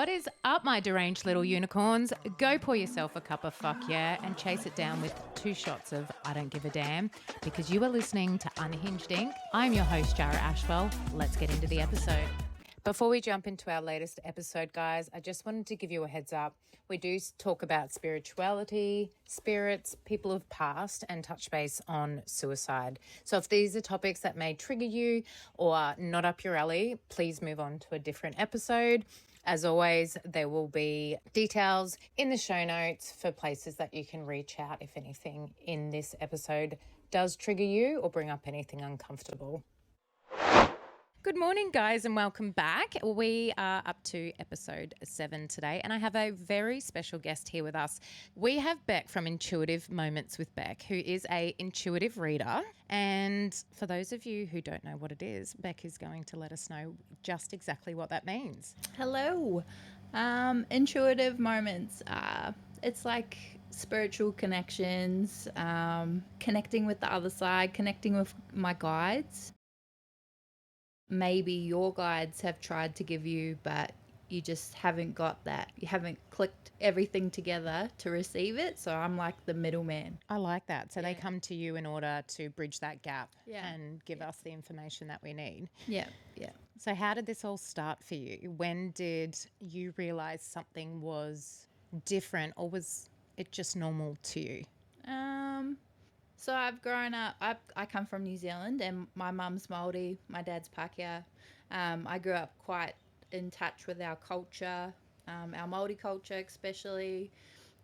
What is up, my deranged little unicorns? Go pour yourself a cup of fuck yeah and chase it down with 2 shots of I don't give a damn, because you are listening to Unhinged Inc. I'm your host, Jarrah Ashwell. Let's get into the episode. Before we jump into our latest episode, guys, I just wanted to give you a heads up. We do talk about spirituality, spirits, people who've passed, and touch base on suicide. So if these are topics that may trigger you or are not up your alley, please move on to a different episode. As always, there will be details in the show notes for places that you can reach out if anything in this episode does trigger you or bring up anything uncomfortable. Good morning, guys, and welcome back. We are up to episode 7 today, and I have a very special guest here with us. We have Beck from Intuitive Moments with Beck, who is a intuitive reader. And for those of you who don't know what it is, Beck is going to let us know just exactly what that means. Hello. Intuitive moments. It's like spiritual connections, connecting with the other side, connecting with my guides. Maybe your guides have tried to give you, but you just haven't got that. You haven't clicked everything together to receive it. So I'm like the middleman. I like that. So they come to you in order to bridge that gap and give us the information that we need. Yeah. So how did this all start for you? When did you realize something was different, or was it just normal to you? So I've grown up, I come from New Zealand, and my mum's Māori, my dad's Pākehā. I grew up quite in touch with our culture, our Māori culture especially.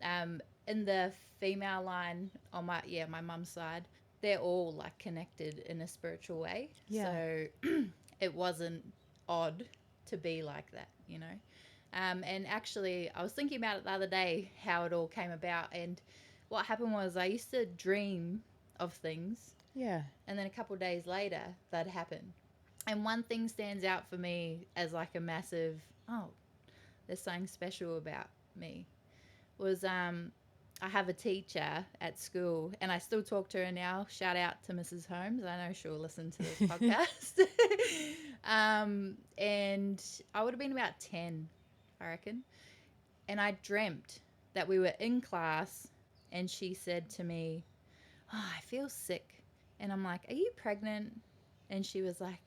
In the female line on my mum's side, they're all like connected in a spiritual way. Yeah. So it wasn't odd to be like that, you know. And actually, I was thinking about it the other day, how it all came about, and what happened was I used to dream of things. Yeah. And then a couple of days later, that happened. And one thing stands out for me as like a massive, there's something special about me, was I have a teacher at school, and I still talk to her now. Shout out to Mrs. Holmes. I know she'll listen to this podcast. And I would have been about 10, I reckon. And I dreamt that we were in class, and she said to me, I feel sick. And I'm like, are you pregnant? And she was like,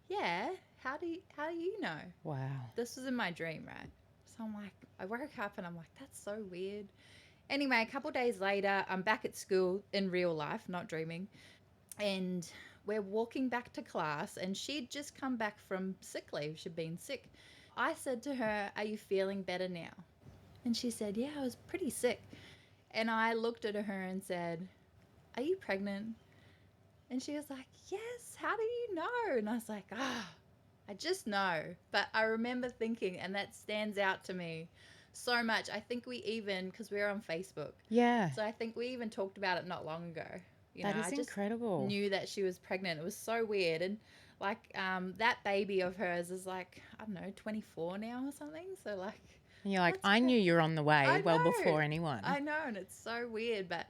yeah. How do you know? Wow. This was in my dream, right? So I'm like, I woke up and I'm like, that's so weird. Anyway, a couple of days later, I'm back at school in real life, not dreaming. And we're walking back to class, and she'd just come back from sick leave. She'd been sick. I said to her, are you feeling better now? And she said, yeah, I was pretty sick. And I looked at her and said, are you pregnant? And she was like, yes, how do you know? And I was like, I just know. But I remember thinking, and that stands out to me so much. I think we even, because we were on Facebook. Yeah. So I think we even talked about it not long ago. That is incredible. I knew that she was pregnant. It was so weird. And like that baby of hers is like, I don't know, 24 now or something. So like. And you're like, I knew you were on the way well before anyone. I know, and it's so weird. But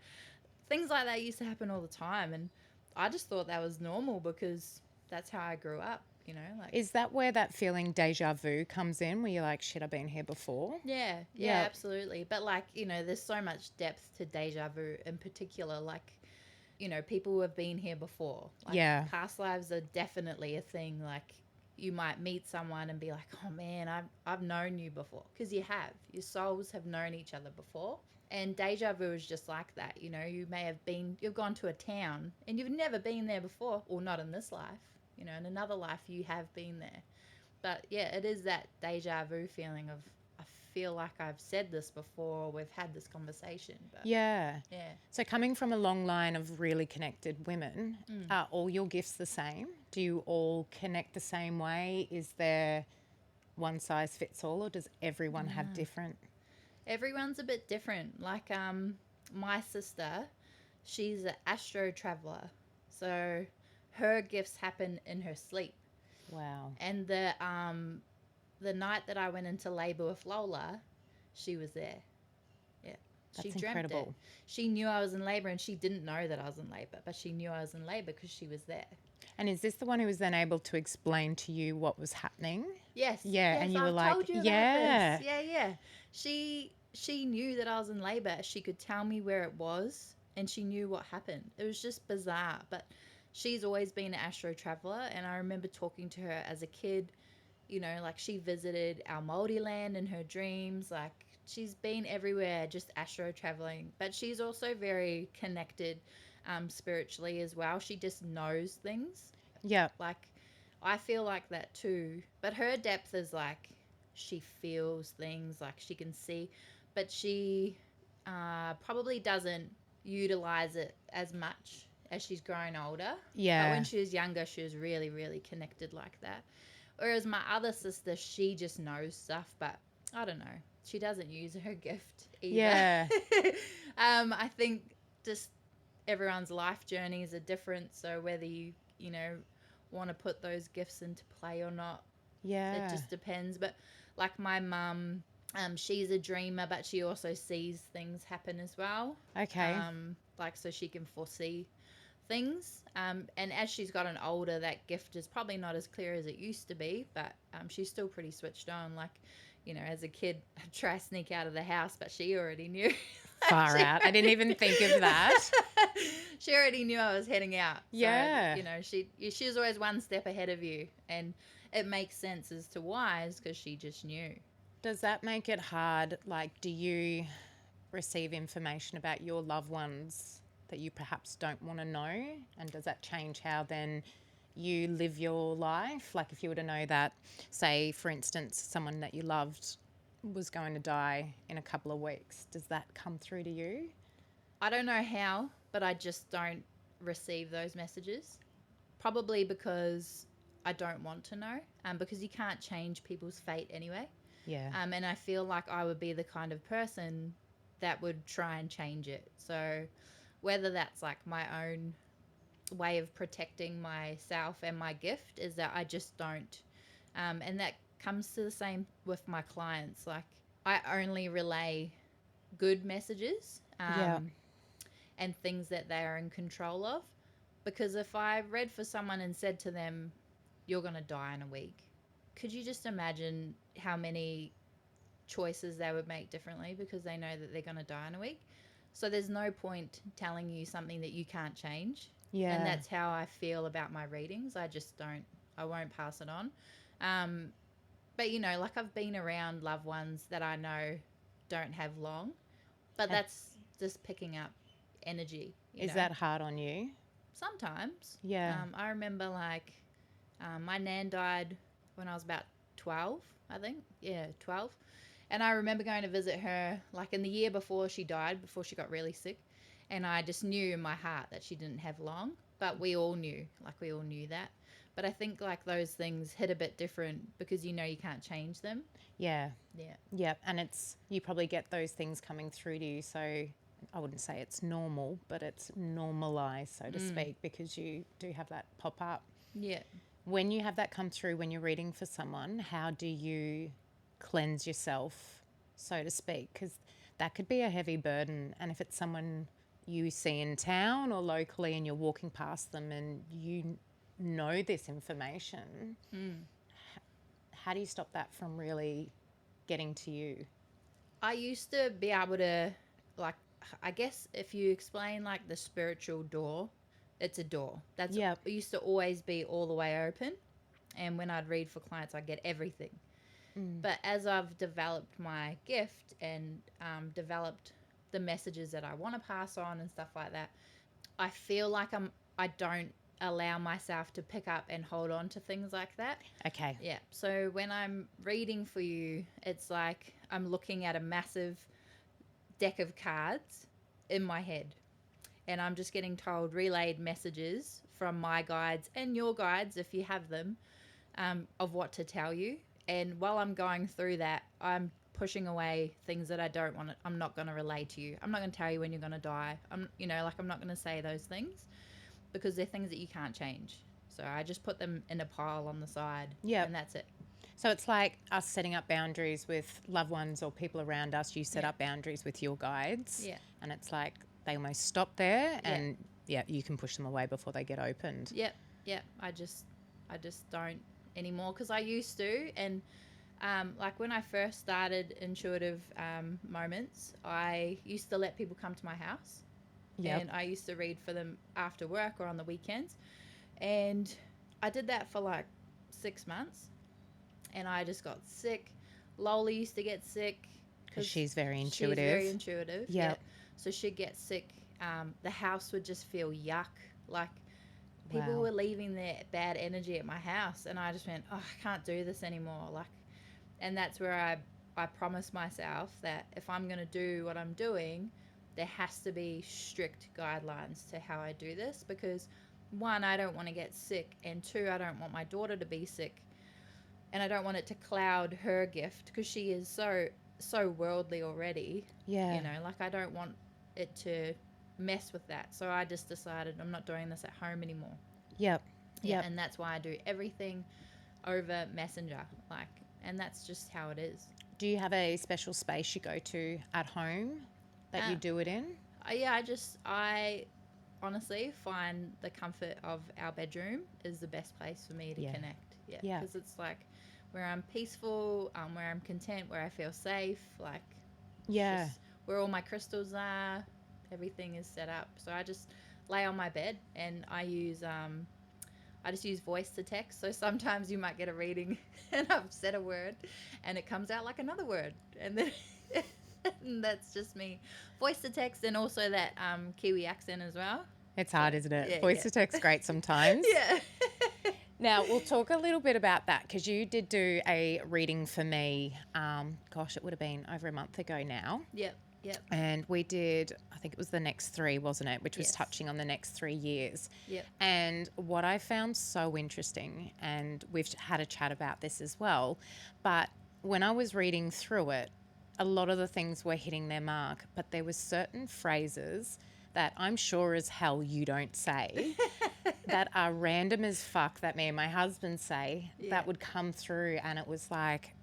things like that used to happen all the time. And I just thought that was normal because that's how I grew up, you know. Like, is that where that feeling deja vu comes in, where you're like, shit, I've been here before? Yeah, absolutely. But like, you know, there's so much depth to deja vu in particular. Like, you know, people who have been here before. Like, past lives are definitely a thing. Like, you might meet someone and be like, oh man, I've known you before. Because you have. Your souls have known each other before. And deja vu is just like that. You know, you've gone to a town and you've never been there before, or not in this life. You know, in another life you have been there. But yeah, it is that deja vu feeling of, I feel like I've said this before, we've had this conversation. But yeah. So coming from a long line of really connected women, are all your gifts the same? Do you all connect the same way? Is there one size fits all, or does everyone have different? Everyone's a bit different. Like my sister, she's an astro traveler. So her gifts happen in her sleep. Wow. And the night that I went into labor with Lola, she was there. Yeah. That's she dreamt incredible. it. She knew I was in labor, and she didn't know that I was in labor, but she knew I was in labor because she was there. And is this the one who was then able to explain to you what was happening? Yes. Yeah, Yes, and you were I've like, told you about yeah. this. Yeah, yeah. She knew that I was in labor. She could tell me where it was, and she knew what happened. It was just bizarre, but she's always been an astro traveler, and I remember talking to her as a kid. You know, like she visited our Māori land in her dreams. Like she's been everywhere, just astro traveling. But she's also very connected spiritually as well. She just knows things. Yeah. Like I feel like that too. But her depth is like she feels things, like she can see, but she probably doesn't utilize it as much as she's grown older. But when Yeah. she was younger, she was really, really connected like that. Whereas my other sister, she just knows stuff, but I don't know. She doesn't use her gift either. Yeah. I think just everyone's life journeys are different. So whether you know, want to put those gifts into play or not, it Yeah. just depends. But like my mum, she's a dreamer, but she also sees things happen as well. Okay. Like so she can foresee things. And as she's gotten older, that gift is probably not as clear as it used to be, but she's still pretty switched on. Like, you know, as a kid, I'd try to sneak out of the house, but she already knew. Far out. I didn't even think of that. She already knew I was heading out. Yeah. So, you know, she was always one step ahead of you. And it makes sense as to why, is because she just knew. Does that make it hard? Like, do you receive information about your loved ones that you perhaps don't want to know? And does that change how then you live your life? Like, if you were to know that, say, for instance, someone that you loved was going to die in a couple of weeks, does that come through to you? I don't know how, but I just don't receive those messages. Probably because I don't want to know, because you can't change people's fate anyway. Yeah. And I feel like I would be the kind of person that would try and change it. So whether that's like my own way of protecting myself and my gift is that I just don't. And that comes to the same with my clients. Like I only relay good messages Yeah. and things that they are in control of. Because if I read for someone and said to them, you're going to die in a week, could you just imagine how many choices they would make differently because they know that they're going to die in a week? So there's no point telling you something that you can't change. Yeah. And that's how I feel about my readings. I won't pass it on. But, you know, like I've been around loved ones that I know don't have long, but that's just picking up energy. Is that hard on you? Sometimes. Yeah. I remember like my nan died when I was about 12, I think. Yeah, 12. And I remember going to visit her like in the year before she died, before she got really sick. And I just knew in my heart that she didn't have long. But we all knew that. But I think like those things hit a bit different because you know you can't change them. Yeah. Yeah. Yeah. And you probably get those things coming through to you. So I wouldn't say it's normal, but it's normalized, so to speak, because you do have that pop up. Yeah. When you have that come through when you're reading for someone, how do you cleanse yourself, so to speak? Because that could be a heavy burden. And if it's someone you see in town or locally and you're walking past them and you know this information, how do you stop that from really getting to you? I used to be able to, like, I guess if you explain like the spiritual door, it's a door. That's Yep. It used to always be all the way open. And when I'd read for clients, I'd get everything. But as I've developed my gift and developed the messages that I want to pass on and stuff like that, I feel like I don't allow myself to pick up and hold on to things like that. Okay. Yeah. So when I'm reading for you, it's like I'm looking at a massive deck of cards in my head. And I'm just getting told relayed messages from my guides and your guides, if you have them, of what to tell you. And while I'm going through that, I'm pushing away things that I don't want to, I'm not going to relay to you. I'm not going to tell you when you're going to die. I'm not going to say those things because they're things that you can't change. So I just put them in a pile on the side. Yep. And that's it. So it's like us setting up boundaries with loved ones or people around us. You set up boundaries with your guides. Yeah. And it's like they almost stop there and you can push them away before they get opened. Yep. Yep. I just don't anymore because I used to. And like when I first started intuitive moments, I used to let people come to my house. Yep. And I used to read for them after work or on the weekends. And I did that for like 6 months. And I just got sick. Lola used to get sick. Because she's very intuitive. She's very intuitive. Yep. Yeah. So she'd get sick. The house would just feel yuck. Like people Wow. were leaving their bad energy at my house. And I just went, oh, I can't do this anymore. Like, and that's where I promised myself that if I'm going to do what I'm doing, there has to be strict guidelines to how I do this, because one, I don't want to get sick, and two, I don't want my daughter to be sick, and I don't want it to cloud her gift because she is so worldly already. Yeah. You know, like I don't want it to mess with that. So I just decided I'm not doing this at home anymore. Yep. Yeah, Yep. and that's why I do everything over Messenger, like, and that's just how it is. Do you have a special space you go to at home that you do it in? Yeah, I honestly find the comfort of our bedroom is the best place for me to connect. Yeah, because it's like where I'm peaceful, where I'm content, where I feel safe. Like, where all my crystals are, everything is set up. So I just lay on my bed and I just use voice to text. So sometimes you might get a reading and I've said a word and it comes out like another word, and then and that's just me. Voice to text, and also that Kiwi accent as well. It's hard, isn't it? Yeah, Voice to text great sometimes. Yeah. Now, we'll talk a little bit about that because you did do a reading for me. Gosh, it would have been over a month ago now. Yep. And we did, I think it was the next 3, wasn't it? Which was Yes. touching on the next 3 years. Yep. And what I found so interesting, and we've had a chat about this as well, but when I was reading through it, a lot of the things were hitting their mark, but there were certain phrases that I'm sure as hell you don't say that are random as fuck that me and my husband say that would come through, and it was like,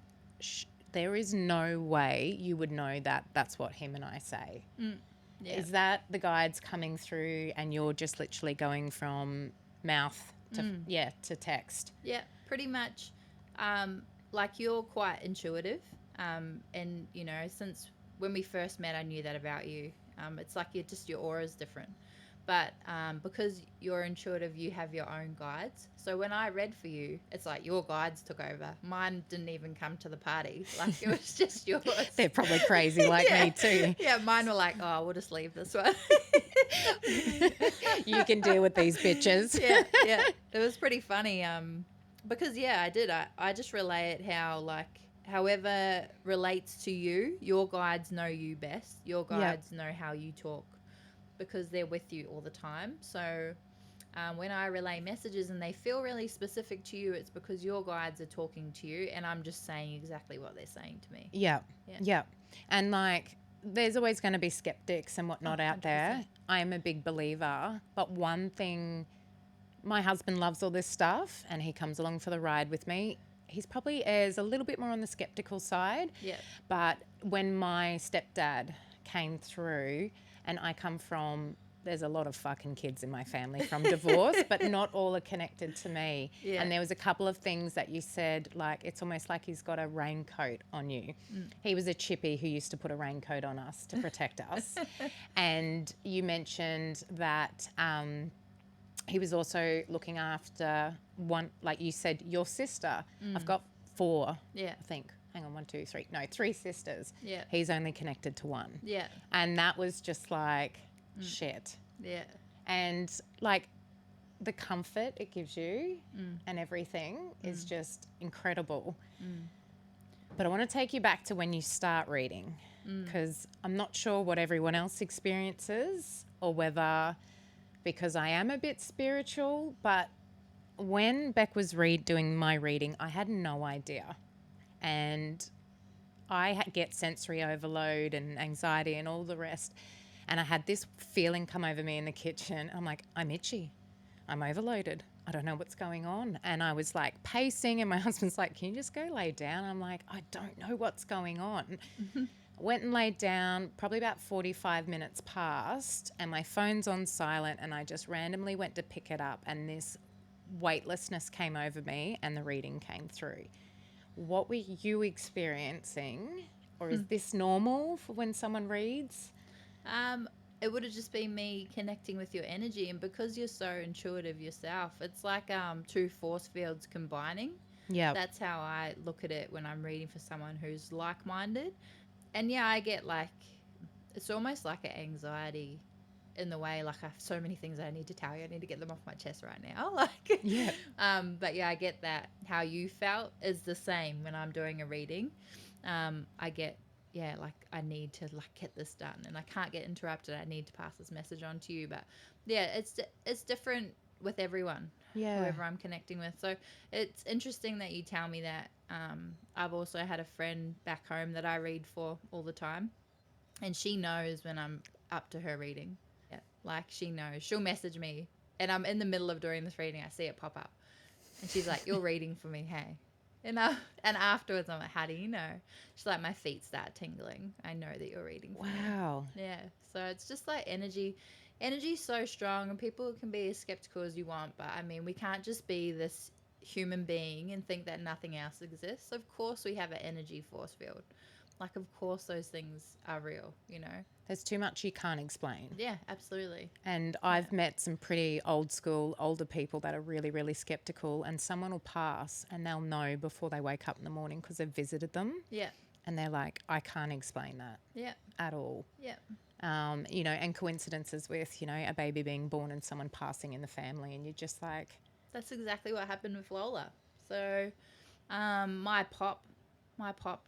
there is no way you would know that that's what him and I say. Yeah. Is that the guides coming through and you're just literally going from mouth to to text? Yeah, pretty much. Like, you're quite intuitive, and you know, since when we first met, I knew that about you. It's like your aura is different, but because you're intuitive, you have your own guides. So when I read for you, it's like your guides took over. Mine didn't even come to the party. Like, it was just yours. They're probably crazy like me too. Yeah, mine were like, oh, we'll just leave this one. You can deal with these bitches. Yeah. It was pretty funny. Because I did. I just relay it how, like, however relates to you, your guides know you best. Your guides know how you talk because they're with you all the time. So when I relay messages and they feel really specific to you, it's because your guides are talking to you and I'm just saying exactly what they're saying to me. Yeah. And like, there's always going to be skeptics and whatnot out there. I am a big believer, but one thing, my husband loves all this stuff and he comes along for the ride with me. He's probably is a little bit more on the skeptical side. Yeah. But when my stepdad came through, and I come from, there's a lot of fucking kids in my family from divorce, but not all are connected to me. Yeah. And there was a couple of things that you said, like, it's almost like he's got a raincoat on you. He was a chippy who used to put a raincoat on us to protect us. And you mentioned that he was also looking after one, like you said, your sister. I've got 4, I think. Hang on, 1, 2, 3. No, 3 sisters. Yeah. He's only connected to 1. Yeah. And that was just like, shit. Yeah. And like the comfort it gives you and everything is just incredible. But I want to take you back to when you start reading, because I'm not sure what everyone else experiences or whether, because I am a bit spiritual, but when Beck was doing my reading, I had no idea. And I get sensory overload and anxiety and all the rest. And I had this feeling come over me in the kitchen. I'm like, I'm itchy. I'm overloaded. I don't know what's going on. And I was like pacing and my husband's like, can you just go lay down? I'm like, I don't know what's going on. Went and laid down, probably about 45 minutes passed and my phone's on silent and I just randomly went to pick it up and this weightlessness came over me and the reading came through. What were you experiencing, or is this normal for when someone reads? It would have just been me connecting with your energy, and because you're so intuitive yourself, it's like two force fields combining. Yeah. That's how I look at it when I'm reading for someone who's like-minded. And yeah, I get like, it's almost like an anxiety in the way, like I have so many things I need to tell you. I need to get them off my chest right now. Like, Yeah. but yeah, I get that. How you felt is the same when I'm doing a reading. I get, yeah, like I need to like get this done, and I can't get interrupted. I need to pass this message on to you. But yeah, it's different with everyone, Yeah. whoever I'm connecting with. So it's interesting that you tell me that. I've also had a friend back home that I read for all the time, and she knows when I'm up to her reading. Yeah, like she knows. She'll message me, and I'm in the middle of doing this reading. I see it pop up, and she's like, "You're reading for me, hey." And afterwards, I'm like, "How do you know?" She's like, "My feet start tingling. I know that you're reading for me." Wow. Yeah. So it's just like energy. Energy's so strong, and people can be as skeptical as you want, but I mean, we can't just be this human being and think that nothing else exists. Of course, we have an energy force field. Like, of course, those things are real, you know? There's too much you can't explain. Yeah, absolutely. And I've met some pretty old school, older people that are really, really skeptical, and someone will pass and they'll know before they wake up in the morning because they've visited them. Yeah. And they're like, I can't explain that Yeah. at all. Yeah. You know, and coincidences with, you know, a baby being born and someone passing in the family, and you're just like... That's exactly what happened with Lola. So my pop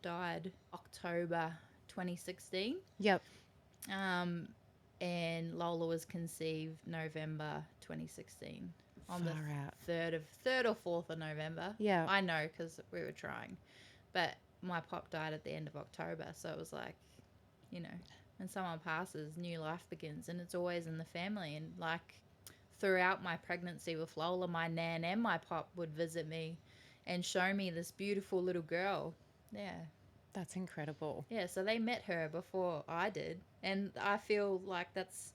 died October 2016. Yep. And Lola was conceived November 2016 on Far the out. 3rd or 4th of November. Yeah. I know because we were trying. But my pop died at the end of October. So it was like, you know, when someone passes, new life begins. And it's always in the family. And like throughout my pregnancy with Lola, my nan and my pop would visit me and show me this beautiful little girl. Yeah. That's incredible. Yeah, so they met her before I did, and I feel like that's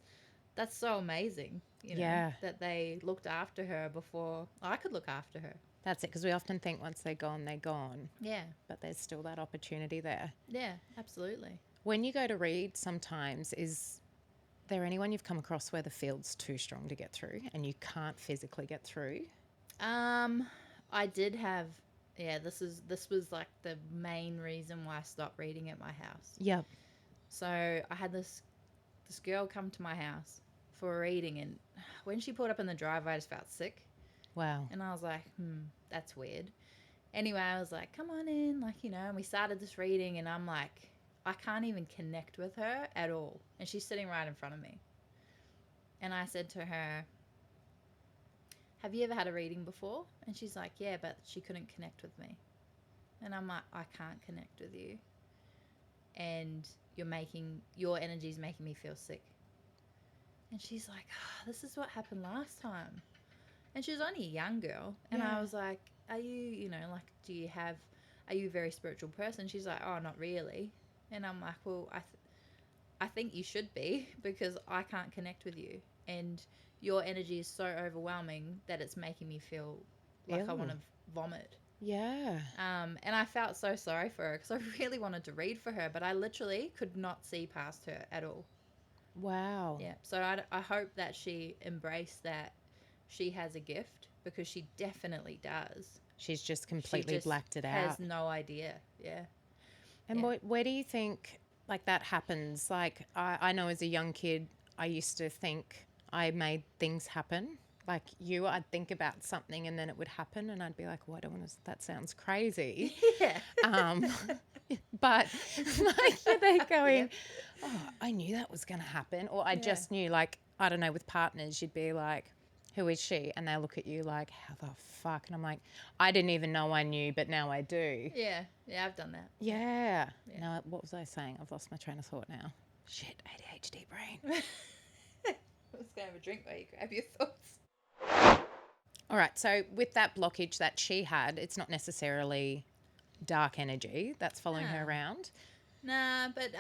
so amazing, you know, Yeah. that they looked after her before I could look after her. That's it, because we often think once they're gone, they're gone. Yeah. But there's still that opportunity there. Yeah, absolutely. When you go to read sometimes, is there anyone you've come across where the field's too strong to get through and you can't physically get through? I did have, yeah, this was like the main reason why I stopped reading at my house. Yep. So I had this girl come to my house for a reading, and when she pulled up in the driveway, I just felt sick. Wow. And I was like, that's weird. Anyway, I was like, come on in, like, you know, and we started this reading, and I'm like, I can't even connect with her at all. And she's sitting right in front of me. And I said to her, have you ever had a reading before? And she's like, yeah, but she couldn't connect with me. And I'm like, I can't connect with you. And your energy's making me feel sick. And she's like, this is what happened last time. And she was only a young girl. And Yeah. I was like, are you, you know, like, are you a very spiritual person? She's like, oh, not really. And I'm like, well, I think you should be, because I can't connect with you. And your energy is so overwhelming that it's making me feel like I want to vomit. Yeah. And I felt so sorry for her because I really wanted to read for her, but I literally could not see past her at all. Wow. Yeah. So I hope that she embraced that she has a gift, because she definitely does. She's just She completely just blacked it has out. no idea. Yeah. And Yeah. where do you think like that happens? Like I know as a young kid, I used to think I made things happen. Like you, I'd think about something and then it would happen and I'd be like, well, I don't want to, that sounds crazy. Yeah. But like they're going, Yep. oh, I knew that was going to happen. Or I Yeah. just knew, like, I don't know, with partners, you'd be like, who is she? And they look at you like, how the fuck? And I'm like, I didn't even know I knew, but now I do. Yeah. Yeah, I've done that. Yeah. Yeah. No, what was I saying? I've lost my train of thought now. Shit, ADHD brain. Let's go have a drink while you grab your thoughts. All right. So with that blockage that she had, it's not necessarily dark energy that's following her No. around. Nah, but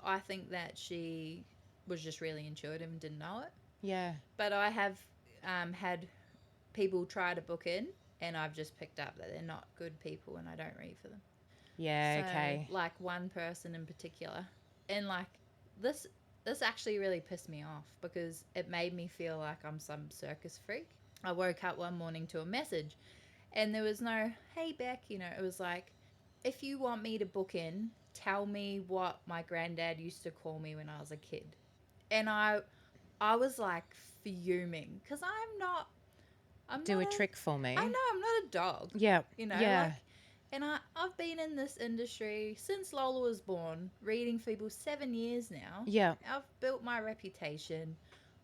I think that she was just really intuitive and didn't know it. Yeah. But I have had people try to book in and I've just picked up that they're not good people and I don't read for them. Yeah, So, okay. like one person in particular. And like this this actually really pissed me off because it made me feel like I'm some circus freak. I woke up one morning to a message and there was no, hey Beck, it was like, if you want me to book in, tell me what my granddad used to call me when I was a kid. And I was like fuming because I'm Do not a a trick for I me. know I'm not a dog. Yeah. Yeah. Like, and I've been in this industry since Lola was born, reading for people 7 years now. Yeah. I've built my reputation.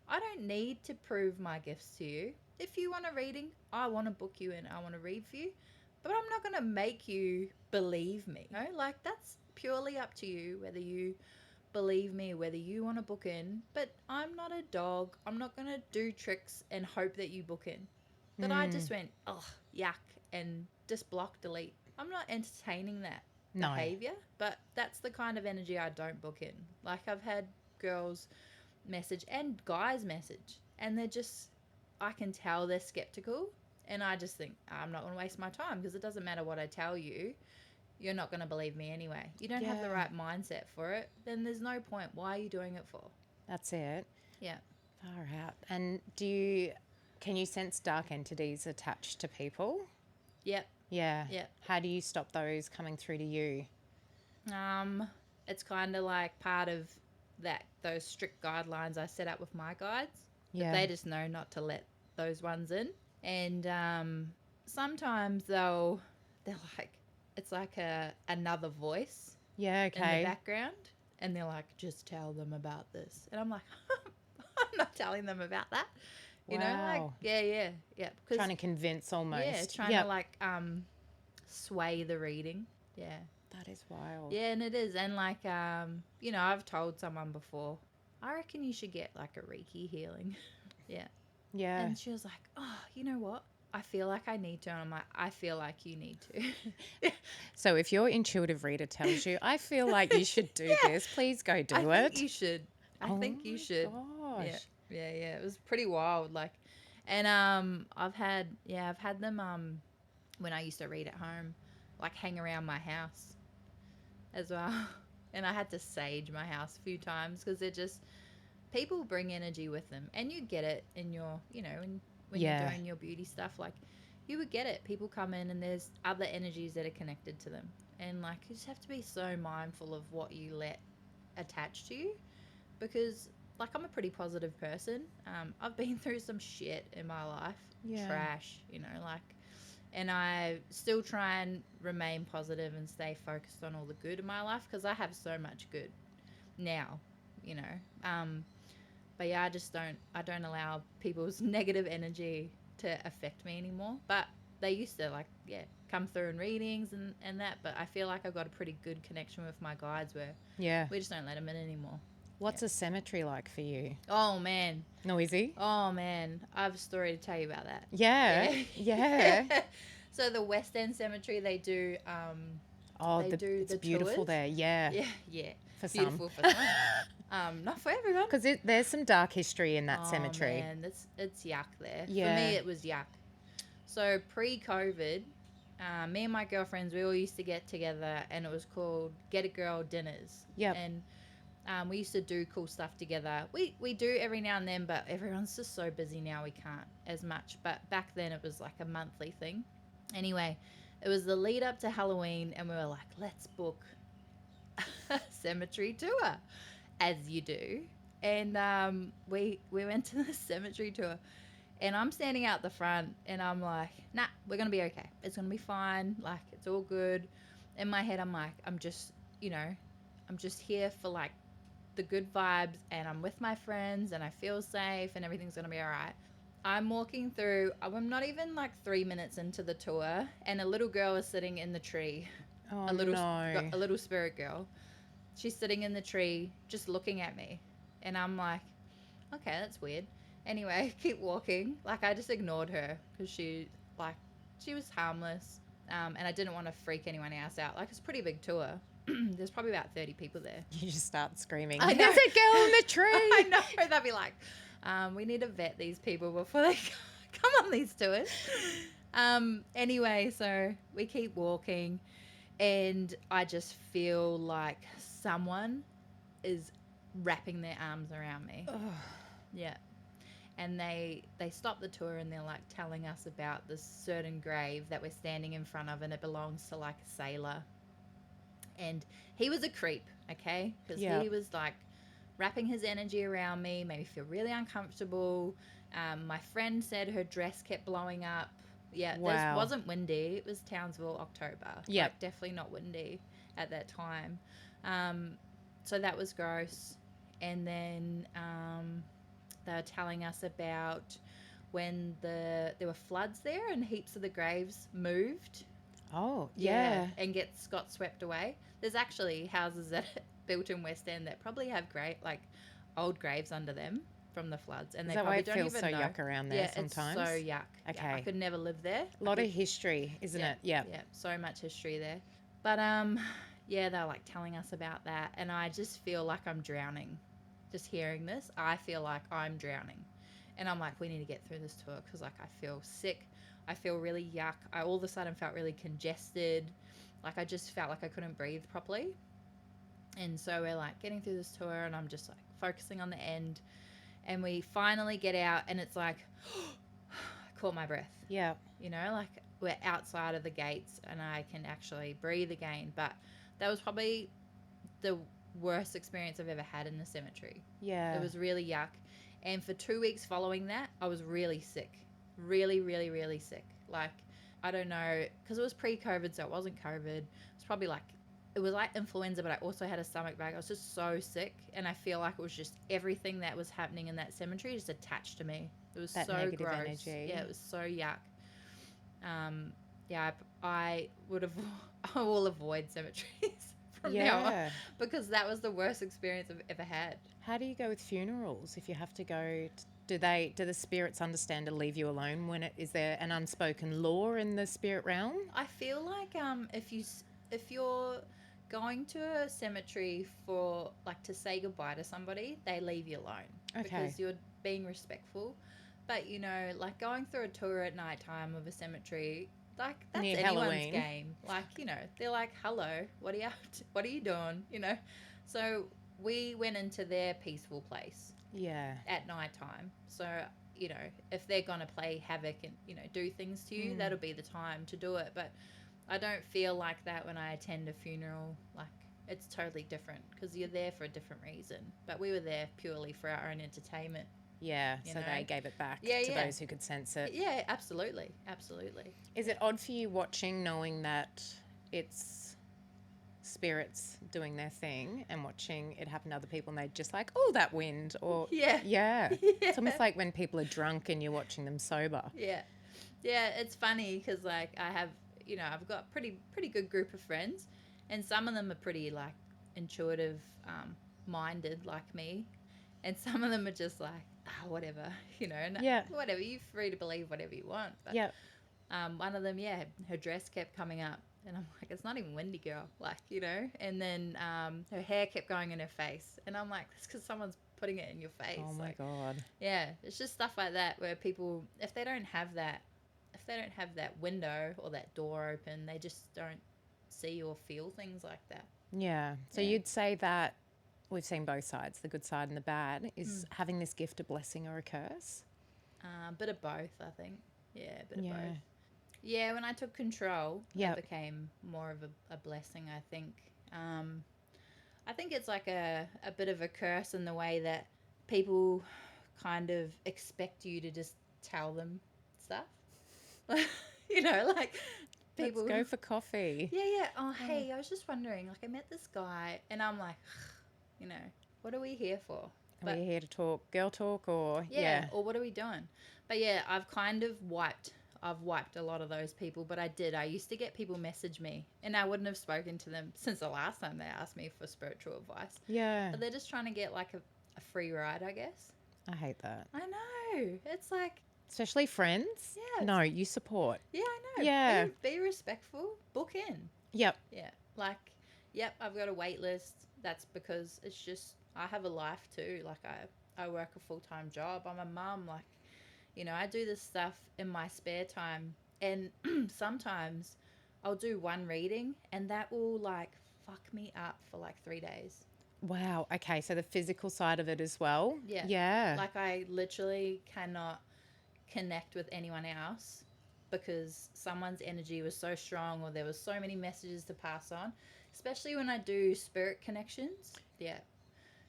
I don't need to prove my gifts to you. If you want a reading, I want to book you in. I want to read for you. But I'm not going to make you believe me. Like that's purely up to you whether you believe me, whether you want to book in. But I'm not a dog. I'm not going to do tricks and hope that you book in. But I just went, oh, yuck, and just block, delete. I'm not entertaining that No. behavior, but that's the kind of energy I don't book in. Like I've had girls message and guys message, and they're just, I can tell they're skeptical, and I just think, I'm not going to waste my time because it doesn't matter what I tell you. You're not going to believe me anyway. You don't have the right mindset for it, then there's no point. Why are you doing it for? That's it. Yeah. Far out. And can you sense dark entities attached to people? Yep. Yeah. Yep. How do you stop those coming through to you? It's kind of like part of those strict guidelines I set up with my guides. Yeah. They just know not to let those ones in. And sometimes they're like, it's like another voice Yeah, in okay. the background. And they're like, just tell them about this. And I'm like, I'm not telling them about that. You know, like, Wow. yeah. Trying to convince almost. Yeah, trying to like sway the reading. Yeah. That is wild. Yeah, and it is. And like, I've told someone before, I reckon you should get like a Reiki healing. Yeah. Yeah. And she was like, oh, you know what? I feel like I need to. And I'm like, I feel like you need to. So if your intuitive reader tells you, I feel like you should do this, please go do it. I think you should. I think you should. Gosh. Yeah. It was pretty wild. Like, and I've had them when I used to read at home, like hang around my house as well. And I had to sage my house a few times because they're just, people bring energy with them, and you get it in your, when you're doing your beauty stuff, like you would get it. People come in and there's other energies that are connected to them, and like you just have to be so mindful of what you let attach to you, because like I'm a pretty positive person. I've been through some shit in my life, trash, like, and I still try and remain positive and stay focused on all the good in my life because I have so much good now, but yeah, I don't allow people's negative energy to affect me anymore. But they used to come through in readings and that, but I feel like I've got a pretty good connection with my guides where we just don't let them in anymore. What's a cemetery like for you? Oh man. Noisy? Oh man, I have a story to tell you about that. Yeah. So the West End Cemetery, they do it's beautiful tours. there. Yeah. For beautiful some. for some. Not for everyone. Because there's some dark history in that cemetery. Man, it's yuck there. Yeah. For me, it was yuck. So pre-COVID, me and my girlfriends, we all used to get together, and it was called Get a Girl Dinners. Yep. And we used to do cool stuff together. We do every now and then, but everyone's just so busy now we can't as much. But back then it was like a monthly thing. Anyway, it was the lead up to Halloween, and we were like, let's book a cemetery tour, as you do. And we went to the cemetery tour, and I'm standing out the front, and I'm like, nah, we're gonna be okay. It's gonna be fine. Like, it's all good. In my head, I'm like, I'm just here for like the good vibes, and I'm with my friends, and I feel safe, and everything's gonna be all right. I'm walking through, I'm not even like 3 minutes into the tour, and a little girl is sitting in the tree. Oh, a little spirit girl. She's sitting in the tree just looking at me, and I'm like, okay, that's weird. Anyway, keep walking. Like, I just ignored her because she was harmless, and I didn't want to freak anyone else out. Like, it's a pretty big tour. There's probably about 30 people there. You just start screaming, I know. There's a girl in the tree. I know. They'll be like, we need to vet these people before they come on these tours. Anyway, so we keep walking, and I just feel like someone is wrapping their arms around me. Oh, Yeah. And they stop the tour, and they're like telling us about this certain grave that we're standing in front of, and it belongs to like a sailor. And he was a creep, okay? Because Yeah. he was like wrapping his energy around me, made me feel really uncomfortable. My friend said her dress kept blowing up. Yeah, Wow. this wasn't windy. It was Townsville, October. Yep. Like, definitely not windy at that time. So that was gross. And then they were telling us about when there were floods there and heaps of the graves moved. Oh, yeah. And got swept away. There's actually houses that built in West End that probably have old graves under them from the floods, and Is they that why probably it don't feels even so know. yuck around there sometimes? It's so yuck. Okay. Yeah, I could never live there. A lot of history, isn't it? Yeah. Yeah, so much history there. But yeah, they're like telling us about that, and I just feel like I'm drowning. Just hearing this, I feel like I'm drowning, and I'm like, we need to get through this tour because like I feel sick. I feel really yuck. I all of a sudden felt really congested. Like I just felt like I couldn't breathe properly. And so we're like getting through this tour, and I'm just like focusing on the end. And we finally get out, and it's like, I caught my breath. Yeah. You know, like we're outside of the gates and I can actually breathe again. But that was probably the worst experience I've ever had in the cemetery. Yeah. It was really yuck. And for 2 weeks following that, I was really sick. Really, really, really sick. Like, I don't know, because it was pre-COVID, so it wasn't COVID. It was like influenza, but I also had a stomach bug. I was just so sick, and I feel like it was just everything that was happening in that cemetery just attached to me. It was that so negative gross. energy. Yeah, it was so yuck. Yeah, I will avoid cemeteries from now on, because that was the worst experience I've ever had. How do you go with funerals if you have to go? Do the spirits understand to leave you alone is there an unspoken law in the spirit realm? I feel like if you're going to a cemetery for like to say goodbye to somebody, they leave you alone because you're being respectful. But you know, like going through a tour at nighttime of a cemetery, like that's Near anyone's Halloween game. Like, you know, they're like, hello, what are you up to? What are you doing? You know, so we went into their peaceful place. Yeah. At nighttime. So, you know, if they're going to play havoc and, you know, do things to you, that'll be the time to do it. But I don't feel like that when I attend a funeral. Like, it's totally different because you're there for a different reason. But we were there purely for our own entertainment. Yeah, so they gave it back to those who could sense it. Yeah, absolutely. Absolutely. Is it odd for you watching, knowing that it's spirits doing their thing and watching it happen to other people and they're just like, oh, that wind? Or yeah. It's almost like when people are drunk and you're watching them sober. Yeah. Yeah, it's funny because, like, I've got pretty good group of friends, and some of them are pretty, like, intuitive minded like me, and some of them are just like, whatever, you know, whatever, you're free to believe whatever you want. But one of them, her dress kept coming up, and I'm like, it's not even windy, girl, like, you know. And then her hair kept going in her face, and I'm like, it's because someone's putting it in your face. Oh my God. Yeah, it's just stuff like that where people, if they don't have that window or that door open, they just don't see or feel things like that. Yeah. So you'd say that we've seen both sides, the good side and the bad. Is having this gift a blessing or a curse? Bit of both, I think. Yeah, a bit of both. Yeah, when I took control, it became more of a blessing, I think. I think it's like a bit of a curse in the way that people kind of expect you to just tell them stuff. You know, like people... Let's go for coffee. Yeah. Oh, hey, I was just wondering, like I met this guy and I'm like, you know, what are we here for? Are we here to talk girl talk or... Yeah, or what are we doing? But yeah, I've kind of wiped a lot of those people, but I used to get people message me and I wouldn't have spoken to them since the last time they asked me for spiritual advice. Yeah. But they're just trying to get like a free ride, I guess. I hate that. I know. It's like... Especially friends? Yeah. No, you support. Yeah, I know. Yeah. Be respectful. Book in. Yep. Yeah. Like, yep, I've got a wait list. That's because it's just, I have a life too. Like I work a full-time job. I'm a mum. Like, You know, I do this stuff in my spare time, and sometimes I'll do one reading and that will like fuck me up for like 3 days. Wow. Okay. So the physical side of it as well. Yeah. Yeah. Like I literally cannot connect with anyone else because someone's energy was so strong or there was so many messages to pass on, especially when I do spirit connections. Yeah.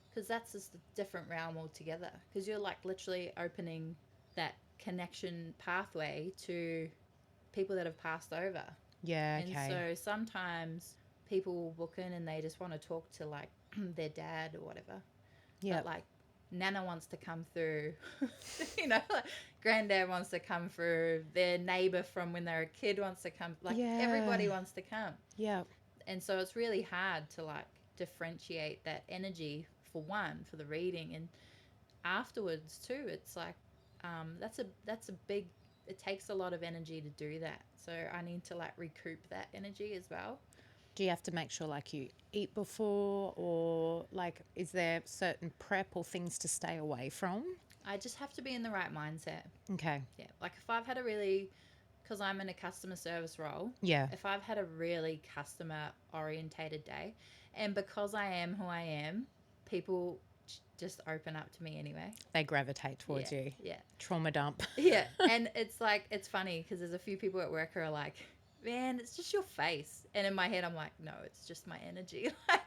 Because that's just a different realm altogether, because you're like literally opening that connection pathway to people that have passed over. Yeah. And Okay. so sometimes people will book in and they just want to talk to like their dad or whatever. Yeah. But like Nana wants to come through, you know, like granddad wants to come through, their neighbor from when they're a kid wants to come, like Yeah. everybody wants to come. Yeah. And so it's really hard to like differentiate that energy for one, for the reading, and afterwards too. It's like that's a big, it takes a lot of energy to do that. So I need to like recoup that energy as well. Do you have to make sure like you eat before, or like is there certain prep or things to stay away from? I just have to be in the right mindset. Okay. Yeah. Like if I've had a really, because I'm in a customer service role, Yeah. if I've had a really customer orientated day, and because I am who I am, people just open up to me anyway. They gravitate towards Yeah, you. yeah. Trauma dump. Yeah. And it's like, it's funny because there's a few people at work who are like, man, it's just your face. And in my head, I'm like, no, it's just my energy. Like,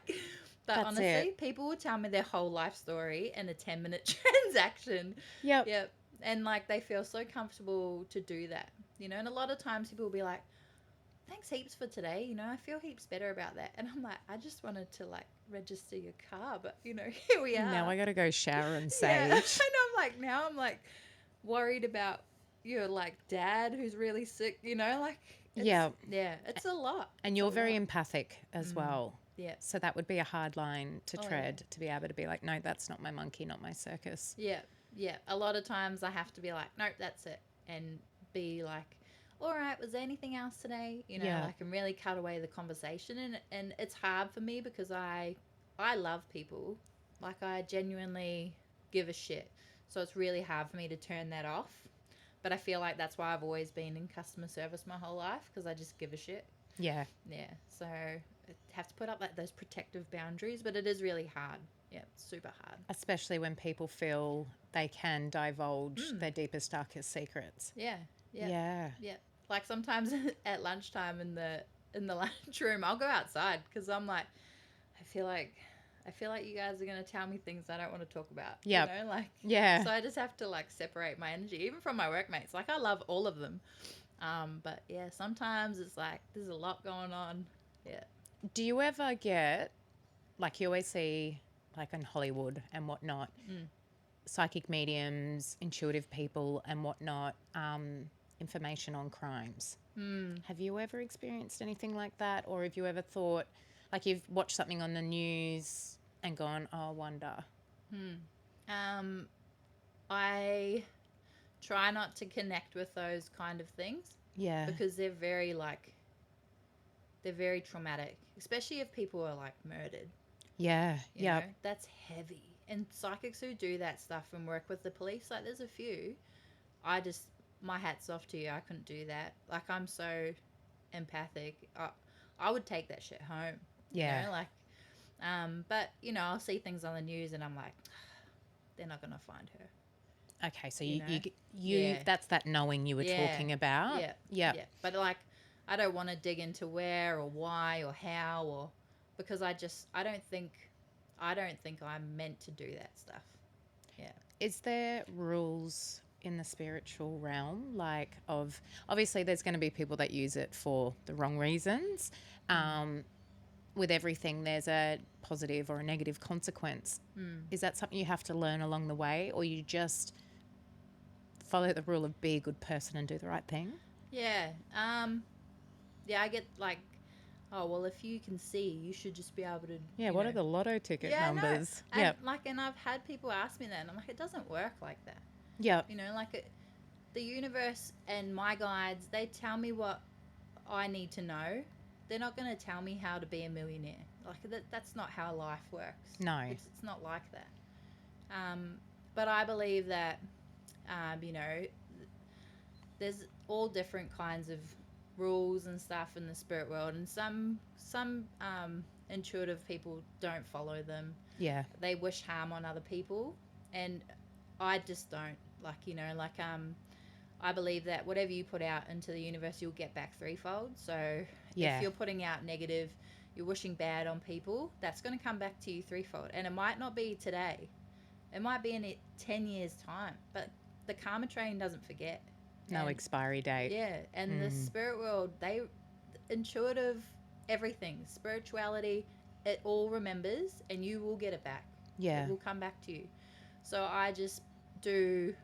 but That's honestly, it. people will tell me their whole life story in a 10-minute transaction. Yep. Yep. And like, they feel so comfortable to do that, you know. And a lot of times people will be like, thanks heaps for today, you know, I feel heaps better about that. And I'm like, I just wanted to like register your car, but you know, here we are. Now I got to go shower and sage. Yeah. And I'm like, now I'm like worried about your like dad who's really sick, you know, like Yeah. it's a lot. And It's you're a very lot. empathic as well. Yeah. So that would be a hard line to Oh, tread, to be able to be like, no, that's not my monkey, not my circus. Yeah. Yeah. A lot of times I have to be like, nope, that's it. And be like, all right, was there anything else today? You know, Yeah. like, and really cut away the conversation. And it's hard for me because I love people. Like, I genuinely give a shit. So it's really hard for me to turn that off. But I feel like that's why I've always been in customer service my whole life, because I just give a shit. Yeah. Yeah. So I have to put up like those protective boundaries, but it is really hard. Yeah, it's super hard. Especially when people feel they can divulge their deepest, darkest secrets. Yeah. Yeah. Yeah. Yeah. Like sometimes at lunchtime in the lunchroom, I'll go outside because I'm like, I feel like you guys are going to tell me things I don't want to talk about. Yep. You know, like, Yeah. so I just have to like separate my energy, even from my workmates. Like, I love all of them. But yeah, sometimes it's like, there's a lot going on. Yeah. Do you ever get, like you always see, like in Hollywood and whatnot, psychic mediums, intuitive people and whatnot, information on crimes? Have you ever experienced anything like that? Or have you ever thought, like you've watched something on the news and gone, oh, I wonder? I try not to connect with those kind of things. Yeah. Because they're very traumatic, especially if people are like murdered. Yeah. You Yeah. know? That's heavy. And psychics who do that stuff and work with the police, like there's a few. My hat's off to you. I couldn't do that. Like, I'm so empathic. I would take that shit home. Yeah. You know? Like, but you know, I'll see things on the news and I'm like, they're not gonna find her. Okay, so You know? you Yeah. that's that knowing you were Yeah. talking about. Yeah. Yeah. Yeah. But like, I don't want to dig into where or why or how, or because I don't think I'm meant to do that stuff. Yeah. Is there rules in the spiritual realm, like of obviously there's going to be people that use it for the wrong reasons. With everything, there's a positive or a negative consequence. Is that something you have to learn along the way, or you just follow the rule of be a good person and do the right thing? Yeah. Yeah, I get like, oh, well, if you can see, you should just be able to. Yeah, you what know. are the lotto ticket Yeah, I know. numbers? And, Yeah. like, and I've had people ask me that, and I'm like, it doesn't work like that. Yeah. You know, like the universe and my guides, they tell me what I need to know. They're not going to tell me how to be a millionaire. Like, that's not how life works. No. It's not like that. But I believe that, you know, there's all different kinds of rules and stuff in the spirit world, and some intuitive people don't follow them. Yeah. They wish harm on other people, and I just don't. Like, I believe that whatever you put out into the universe, you'll get back threefold. So Yeah. if you're putting out negative, you're wishing bad on people, that's going to come back to you threefold. And it might not be today. It might be in 10 years' time. But the karma train doesn't forget. No expiry date. Yeah. And the spirit world, intuitive, everything, spirituality, it all remembers, and you will get it back. Yeah. It will come back to you. So I just do,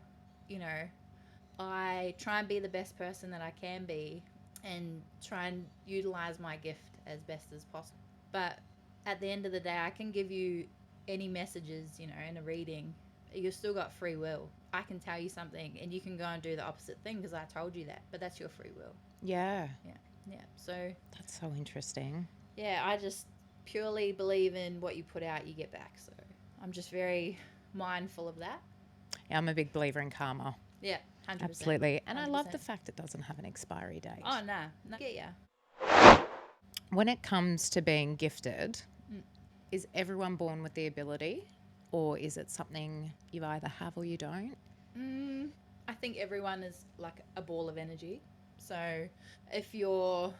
I try and be the best person that I can be and try and utilize my gift as best as possible. But at the end of the day, I can give you any messages, in a reading. You've still got free will. I can tell you something and you can go and do the opposite thing because I told you that, but that's your free will. Yeah. Yeah. So that's so interesting. Yeah, I just purely believe in what you put out, you get back. So I'm just very mindful of that. Yeah, I'm a big believer in karma. Yeah, 100%. Absolutely. And 100%. I love the fact it doesn't have an expiry date. Oh, no. Yeah. When it comes to being gifted, is everyone born with the ability, or is it something you either have or you don't? I think everyone is like a ball of energy. So if you're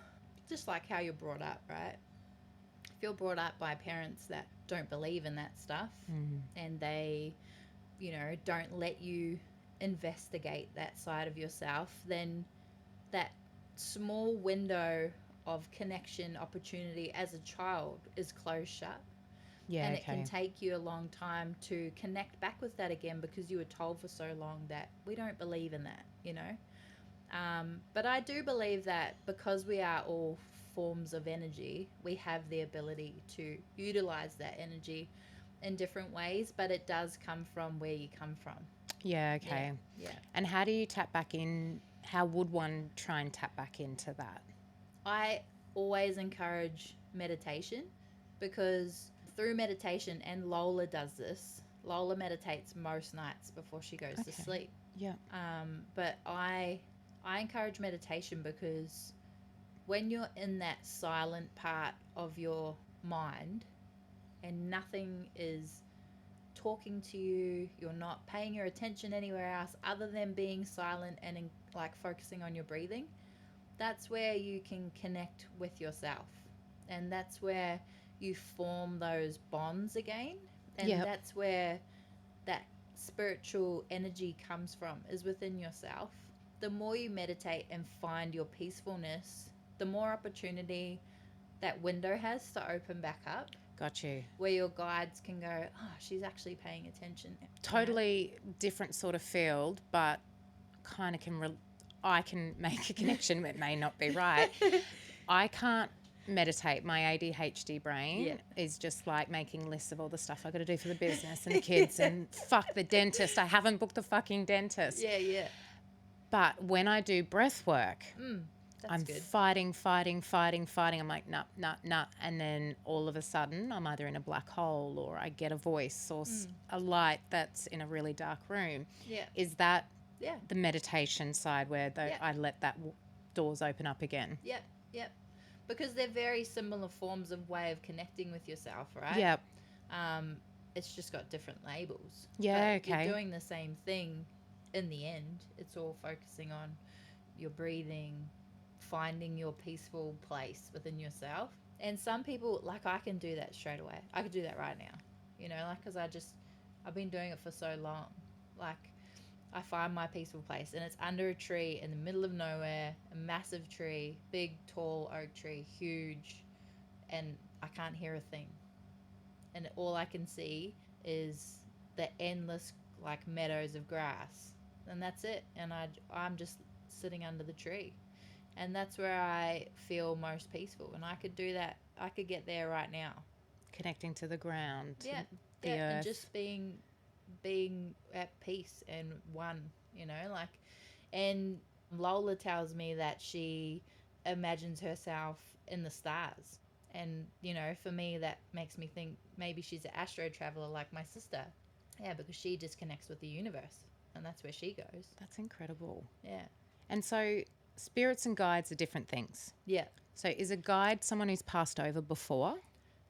just like how you're brought up, right? If you're brought up by parents that don't believe in that stuff and they, don't let you investigate that side of yourself, then that small window of connection opportunity as a child is closed shut. Yeah, and okay. It can take you a long time to connect back with that again because you were told for so long that we don't believe in that, But I do believe that because we are all forms of energy, we have the ability to utilize that energy in different ways, but it does come from where you come from. Yeah, okay. Yeah. And how do you tap back in? How would one try and tap back into that? I always encourage meditation because through meditation, and Lola does this, Lola meditates most nights before she goes to sleep. Yeah. But I encourage meditation because when you're in that silent part of your mind and nothing is talking to you, you're not paying your attention anywhere else other than being silent and focusing on your breathing, that's where you can connect with yourself. And that's where you form those bonds again. And that's where that spiritual energy comes from, is within yourself. The more you meditate and find your peacefulness, the more opportunity that window has to open back up. Got you. Where your guides can go, oh, she's actually paying attention. Totally different sort of field, but kind of I can make a connection. It may not be right. I can't meditate. My ADHD brain is just like making lists of all the stuff I got to do for the business and the kids and fuck the dentist. I haven't booked the fucking dentist. Yeah. But when I do breath work, I'm good. fighting. I'm like, nah. And then all of a sudden I'm either in a black hole or I get a voice or a light that's in a really dark room. Yeah. Is that the meditation side where I let that doors open up again? Yep. Because they're very similar forms of way of connecting with yourself, right? Yep. It's just got different labels. Yeah, but okay. You're doing the same thing in the end. It's all focusing on your breathing, finding your peaceful place within yourself. And some people, I can do that straight away. I could do that right now, because I've been doing it for so long. I find my peaceful place, and it's under a tree in the middle of nowhere, a massive tree, big, tall oak tree, huge, and I can't hear a thing. And all I can see is the endless, meadows of grass, and that's it. And I'm just sitting under the tree. And that's where I feel most peaceful. And I could do that. I could get there right now. Connecting to the ground. Yeah. The earth. And just being at peace and one, and Lola tells me that she imagines herself in the stars. And, for me, that makes me think maybe she's an astro traveler like my sister. Yeah, because she just connects with the universe. And that's where she goes. That's incredible. Yeah. And so spirits and guides are different things. Yeah. So is a guide someone who's passed over before?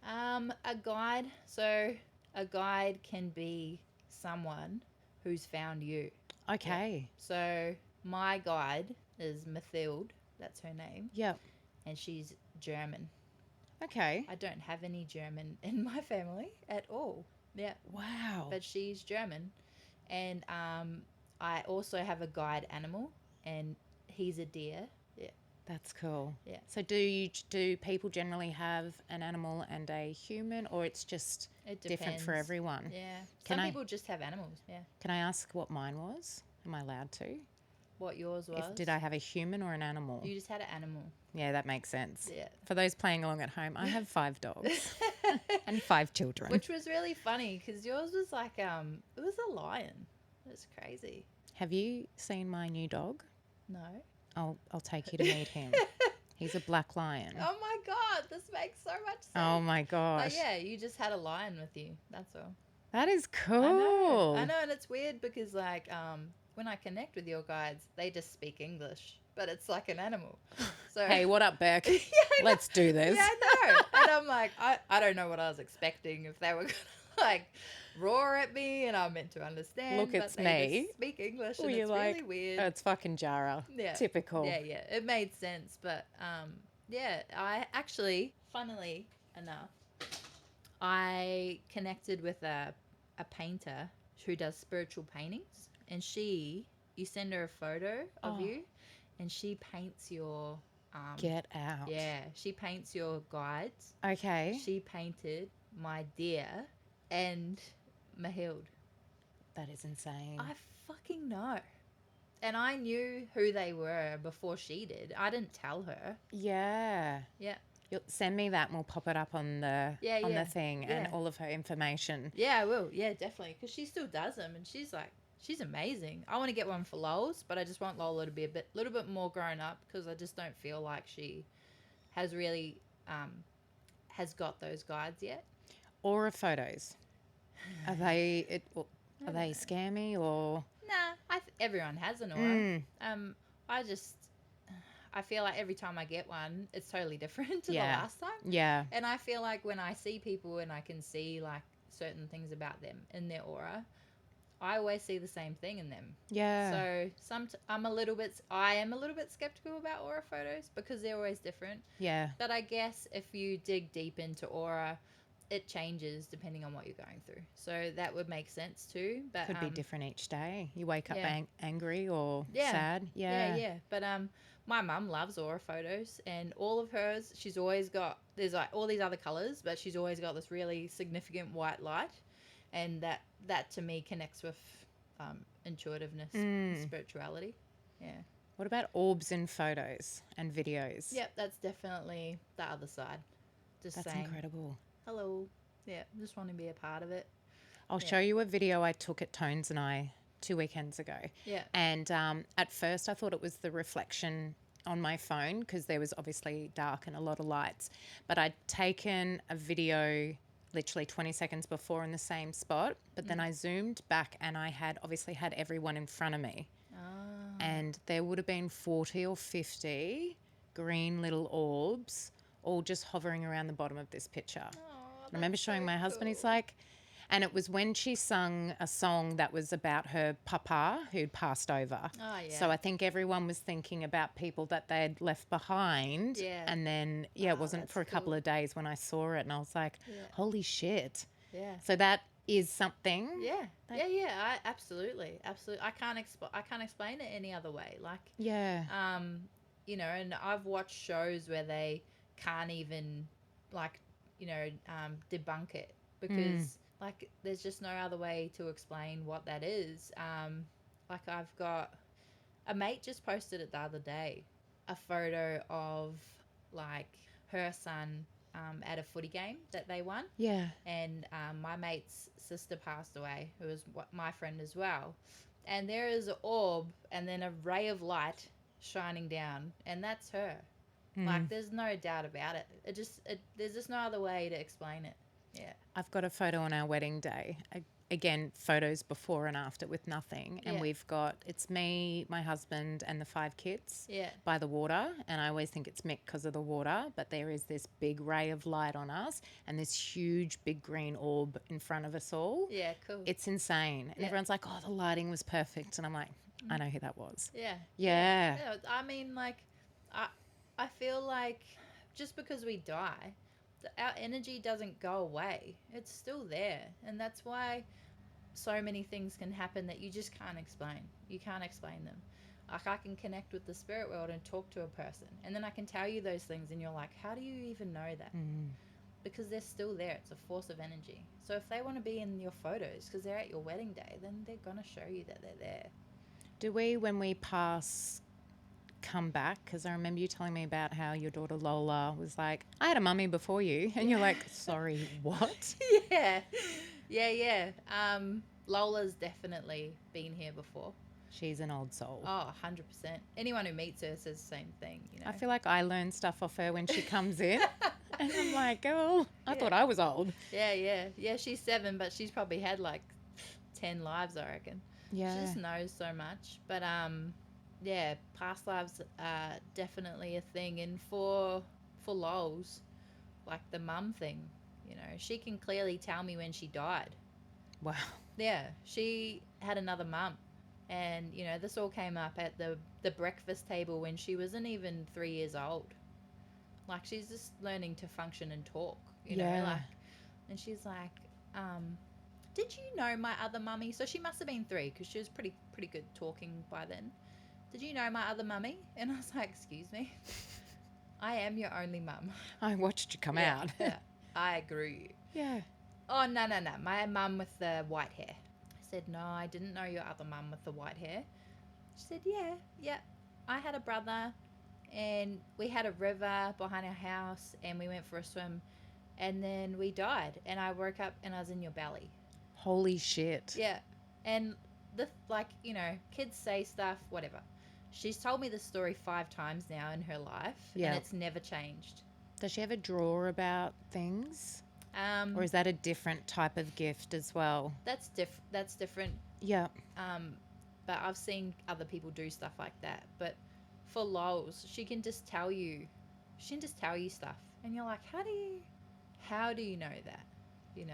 A guide. So a guide can be someone who's found you. Okay. So my guide is Mathilde. That's her name. Yeah. And she's German. Okay. I don't have any German in my family at all. Yeah. Wow. But she's German. And I also have a guide animal, and he's a deer. Yeah. That's cool. Yeah. So do people generally have an animal and a human, or it's just It different for depends. everyone? Yeah. Can Some I- people just have animals. Yeah. Can I ask what mine was? Am I allowed to? What yours was? Did I have a human or an animal? You just had an animal. Yeah, that makes sense. Yeah. For those playing along at home, I have 5 dogs and 5 children. Which was really funny because yours was like it was a lion. It was crazy. Have you seen my new dog? No. I'll take you to meet him. He's a black lion. Oh my god, this makes so much sense. Oh my But gosh. yeah, you just had a lion with you. That's all. That is cool. I know, and it's weird because like when I connect with your guides, they just speak English, but it's like an animal. So Hey, what up, Beck? Yeah, I know. Let's do this. Yeah, I know. And I'm like, I don't know what I was expecting if they were gonna like roar at me and I'm meant to understand. Look, but it's they me. just speak English Were and you it's like, really weird. It's fucking Jara. Yeah. Typical. Yeah, it made sense. But yeah, I actually, funnily enough, I connected with a painter who does spiritual paintings, and you send her a photo of Oh. you, and she paints your Get out. yeah, she paints your guides. Okay. She painted my deer and Mathilde. That is insane. I fucking know. And I knew who they were before she did. I didn't tell her. Yeah. Yeah. You'll send me that and we'll pop it up on the Yeah. the thing and Yeah. all of her information. Yeah, I will. Yeah, definitely. Because she still does them, and she's amazing. I want to get one for Lols, but I just want Lola to be a little bit more grown up because I just don't feel like she has really has got those guides yet. Aura photos. Are they scammy or? Nah, everyone has an aura. Mm. I feel like every time I get one, it's totally different to Yeah. the last time. Yeah. And I feel like when I see people and I can see like certain things about them in their aura, I always see the same thing in them. Yeah. So I am a little bit skeptical about aura photos because they're always different. Yeah. But I guess if you dig deep into aura, it changes depending on what you're going through. So that would make sense too. But Could be different each day. You wake up yeah. Angry or Yeah. sad. Yeah. Yeah. But my mum loves aura photos, and all of hers, she's always got, there's like all these other colors, but she's always got this really significant white light, and that to me connects with intuitiveness and spirituality. Yeah. What about orbs in photos and videos? Yep, that's definitely the other side. Just That's saying, incredible. hello. Yeah, just want to be a part of it. I'll show you a video I took at Tones and I 2 weekends ago. Yeah. And at first I thought it was the reflection on my phone because there was obviously dark and a lot of lights. But I'd taken a video literally 20 seconds before in the same spot. But then I zoomed back and I had obviously had everyone in front of me. And there would have been 40 or 50 green little orbs all just hovering around the bottom of this picture. I remember showing my husband, he's like, and it was when she sung a song that was about her papa who'd passed over. Oh, yeah. So I think everyone was thinking about people that they'd left behind. Yeah. And then, it wasn't that's for a couple cool. of days when I saw it and I was like, holy shit. Yeah. So that is something. Yeah. Absolutely. I can't explain it any other way. Like, Yeah. and I've watched shows where they can't even debunk it because like there's just no other way to explain what that is. Like I've got a mate just posted it the other day, a photo of like her son at a footy game that they won. Yeah. And my mate's sister passed away, who was my friend as well. And there is an orb and then a ray of light shining down, and that's her. Like, there's no doubt about it. There's just no other way to explain it. Yeah. I've got a photo on our wedding day. again, photos before and after with nothing. And Yeah. we've got, it's me, my husband, and the 5 kids Yeah. by the water. And I always think it's Mick because of the water, but there is this big ray of light on us and this huge big green orb in front of us all. Yeah, cool. It's insane. And Yeah. everyone's like, oh, the lighting was perfect. And I'm like, I know who that was. Yeah. Yeah. Yeah. I mean, like, I feel like just because we die, our energy doesn't go away. It's still there. And that's why so many things can happen that you just can't explain. You can't explain them. Like, I can connect with the spirit world and talk to a person. And then I can tell you those things and you're like, how do you even know that? Because they're still there. It's a force of energy. So if they want to be in your photos because they're at your wedding day, then they're going to show you that they're there. Do we, when we pass, come back? Because I remember you telling me about how your daughter Lola was like, I had a mummy before you. And you're like, sorry, what? Yeah. Yeah. Lola's definitely been here before. She's an old soul. Oh, 100%. Anyone who meets her says the same thing, you know. I feel like I learn stuff off her when she comes in. And I'm like, oh, I thought I was old. Yeah, she's 7, but she's probably had like 10 lives, I reckon. Yeah. She just knows so much. But yeah, past lives are definitely a thing. And for Lols, like the mum thing, you know, she can clearly tell me when she died. Wow. Yeah, she had another mum. And, you know, this all came up at the breakfast table when she wasn't even 3 years old. Like, she's just learning to function and talk, you know, like, and she's like, did you know my other mummy? So she must have been 3 because she was pretty good talking by then. Did you know my other mummy? And I was like, excuse me, I am your only mum. I watched you come out. Yeah, I grew you. Yeah. Oh, no, my mum with the white hair. I said, no, I didn't know your other mum with the white hair. She said, yeah, I had a brother and we had a river behind our house and we went for a swim and then we died and I woke up and I was in your belly. Holy shit. Yeah. And like, you know, kids say stuff, whatever. She's told me this story 5 times now in her life and it's never changed. Does she ever draw about things? Or is that a different type of gift as well? That's different. Yeah. But I've seen other people do stuff like that. But for Lols, she can just tell you stuff. And you're like, how do you know that? You know?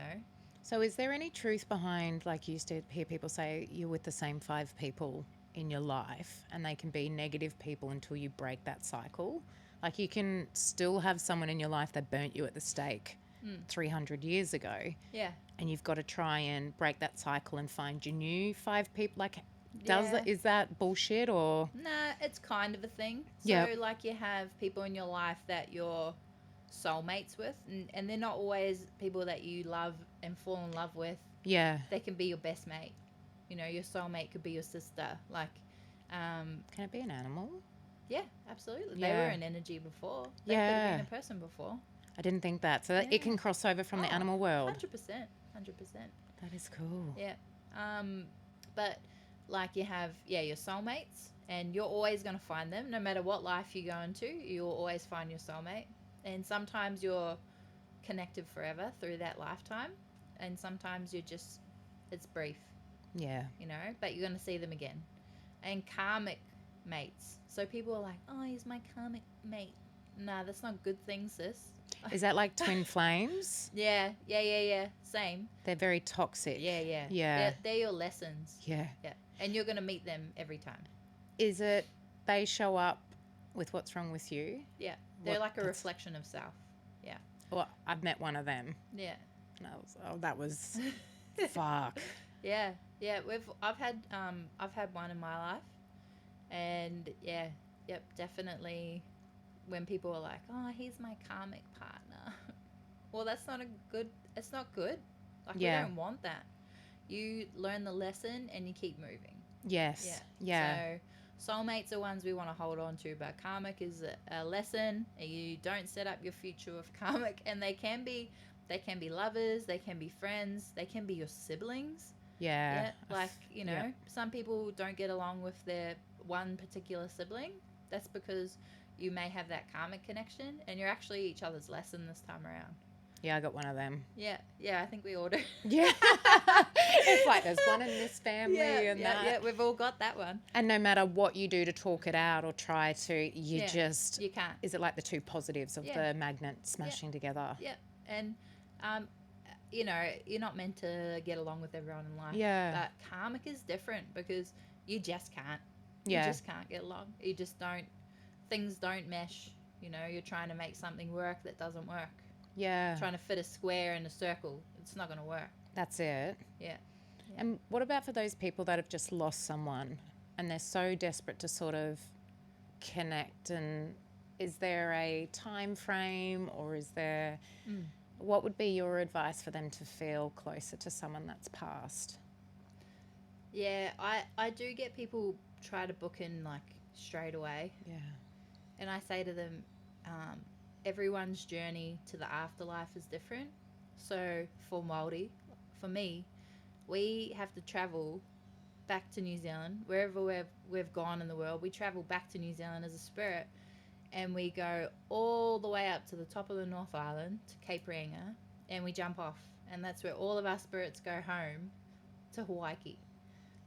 So is there any truth behind, like you used to hear people say, you're with the same 5 people in your life and they can be negative people until you break that cycle? Like, you can still have someone in your life that burnt you at the stake 300 years ago. Yeah. And you've got to try and break that cycle and find your new 5 people. Like, is that bullshit or? Nah, it's kind of a thing. So, Yeah. like, you have people in your life that you're soulmates with, and they're not always people that you love and fall in love with. Yeah. They can be your best mate. You know, your soulmate could be your sister. Like, can it be an animal? Yeah, absolutely. Yeah. They were an energy before. They could have been a person before. I didn't think that. So that it can cross over from the animal world. 100%. That is cool. Yeah. But like you have, your soulmates, and you're always going to find them no matter what life you go into. You'll always find your soulmate, and sometimes you're connected forever through that lifetime, and sometimes it's brief. Yeah. You know, but you're going to see them again. And karmic mates. So people are like, oh, he's my karmic mate. Nah, that's not a good thing, sis. Is that like twin flames? Yeah. Same. They're very toxic. Yeah. They're your lessons. Yeah. And you're going to meet them every time. Is it they show up with what's wrong with you? Yeah. They're like a reflection of self. Yeah. Well, I've met one of them. Yeah. And that was fuck. Yeah. I've had one in my life. And definitely when people are like, oh, he's my karmic partner. Well, it's not good. Like, we don't want that. You learn the lesson and you keep moving. Yes. Yeah. So soulmates are ones we want to hold on to, but karmic is a lesson. You don't set up your future with karmic, and they can be lovers, they can be friends, they can be your siblings. Yeah. Like, you know, some people don't get along with their one particular sibling. That's because you may have that karmic connection and you're actually each other's lesson this time around. Yeah, I got one of them. Yeah, I think we all do. Yeah. It's like there's one in this family and that. Yeah, we've all got that one. And no matter what you do to talk it out or try to, you just... You can't. Is it like the two positives of the magnet smashing together? Yeah, and you know, you're not meant to get along with everyone in life. Yeah. But karmic is different because you just can't. Yeah. You just can't get along. You just don't. Things don't mesh. You know, you're trying to make something work that doesn't work. Yeah. Trying to fit a square in a circle. It's not going to work. That's it. Yeah. And what about for those people that have just lost someone and they're so desperate to sort of connect? And is there a time frame, or is there... What would be your advice for them to feel closer to someone that's passed? Yeah, I do get people try to book in like straight away. Yeah. And I say to them, everyone's journey to the afterlife is different. So for Māori, for me, we have to travel back to New Zealand. Wherever we've gone in the world, we travel back to New Zealand as a spirit. And we go all the way up to the top of the North Island, to Cape Reinga, and we jump off. And that's where all of our spirits go home to Hawaii.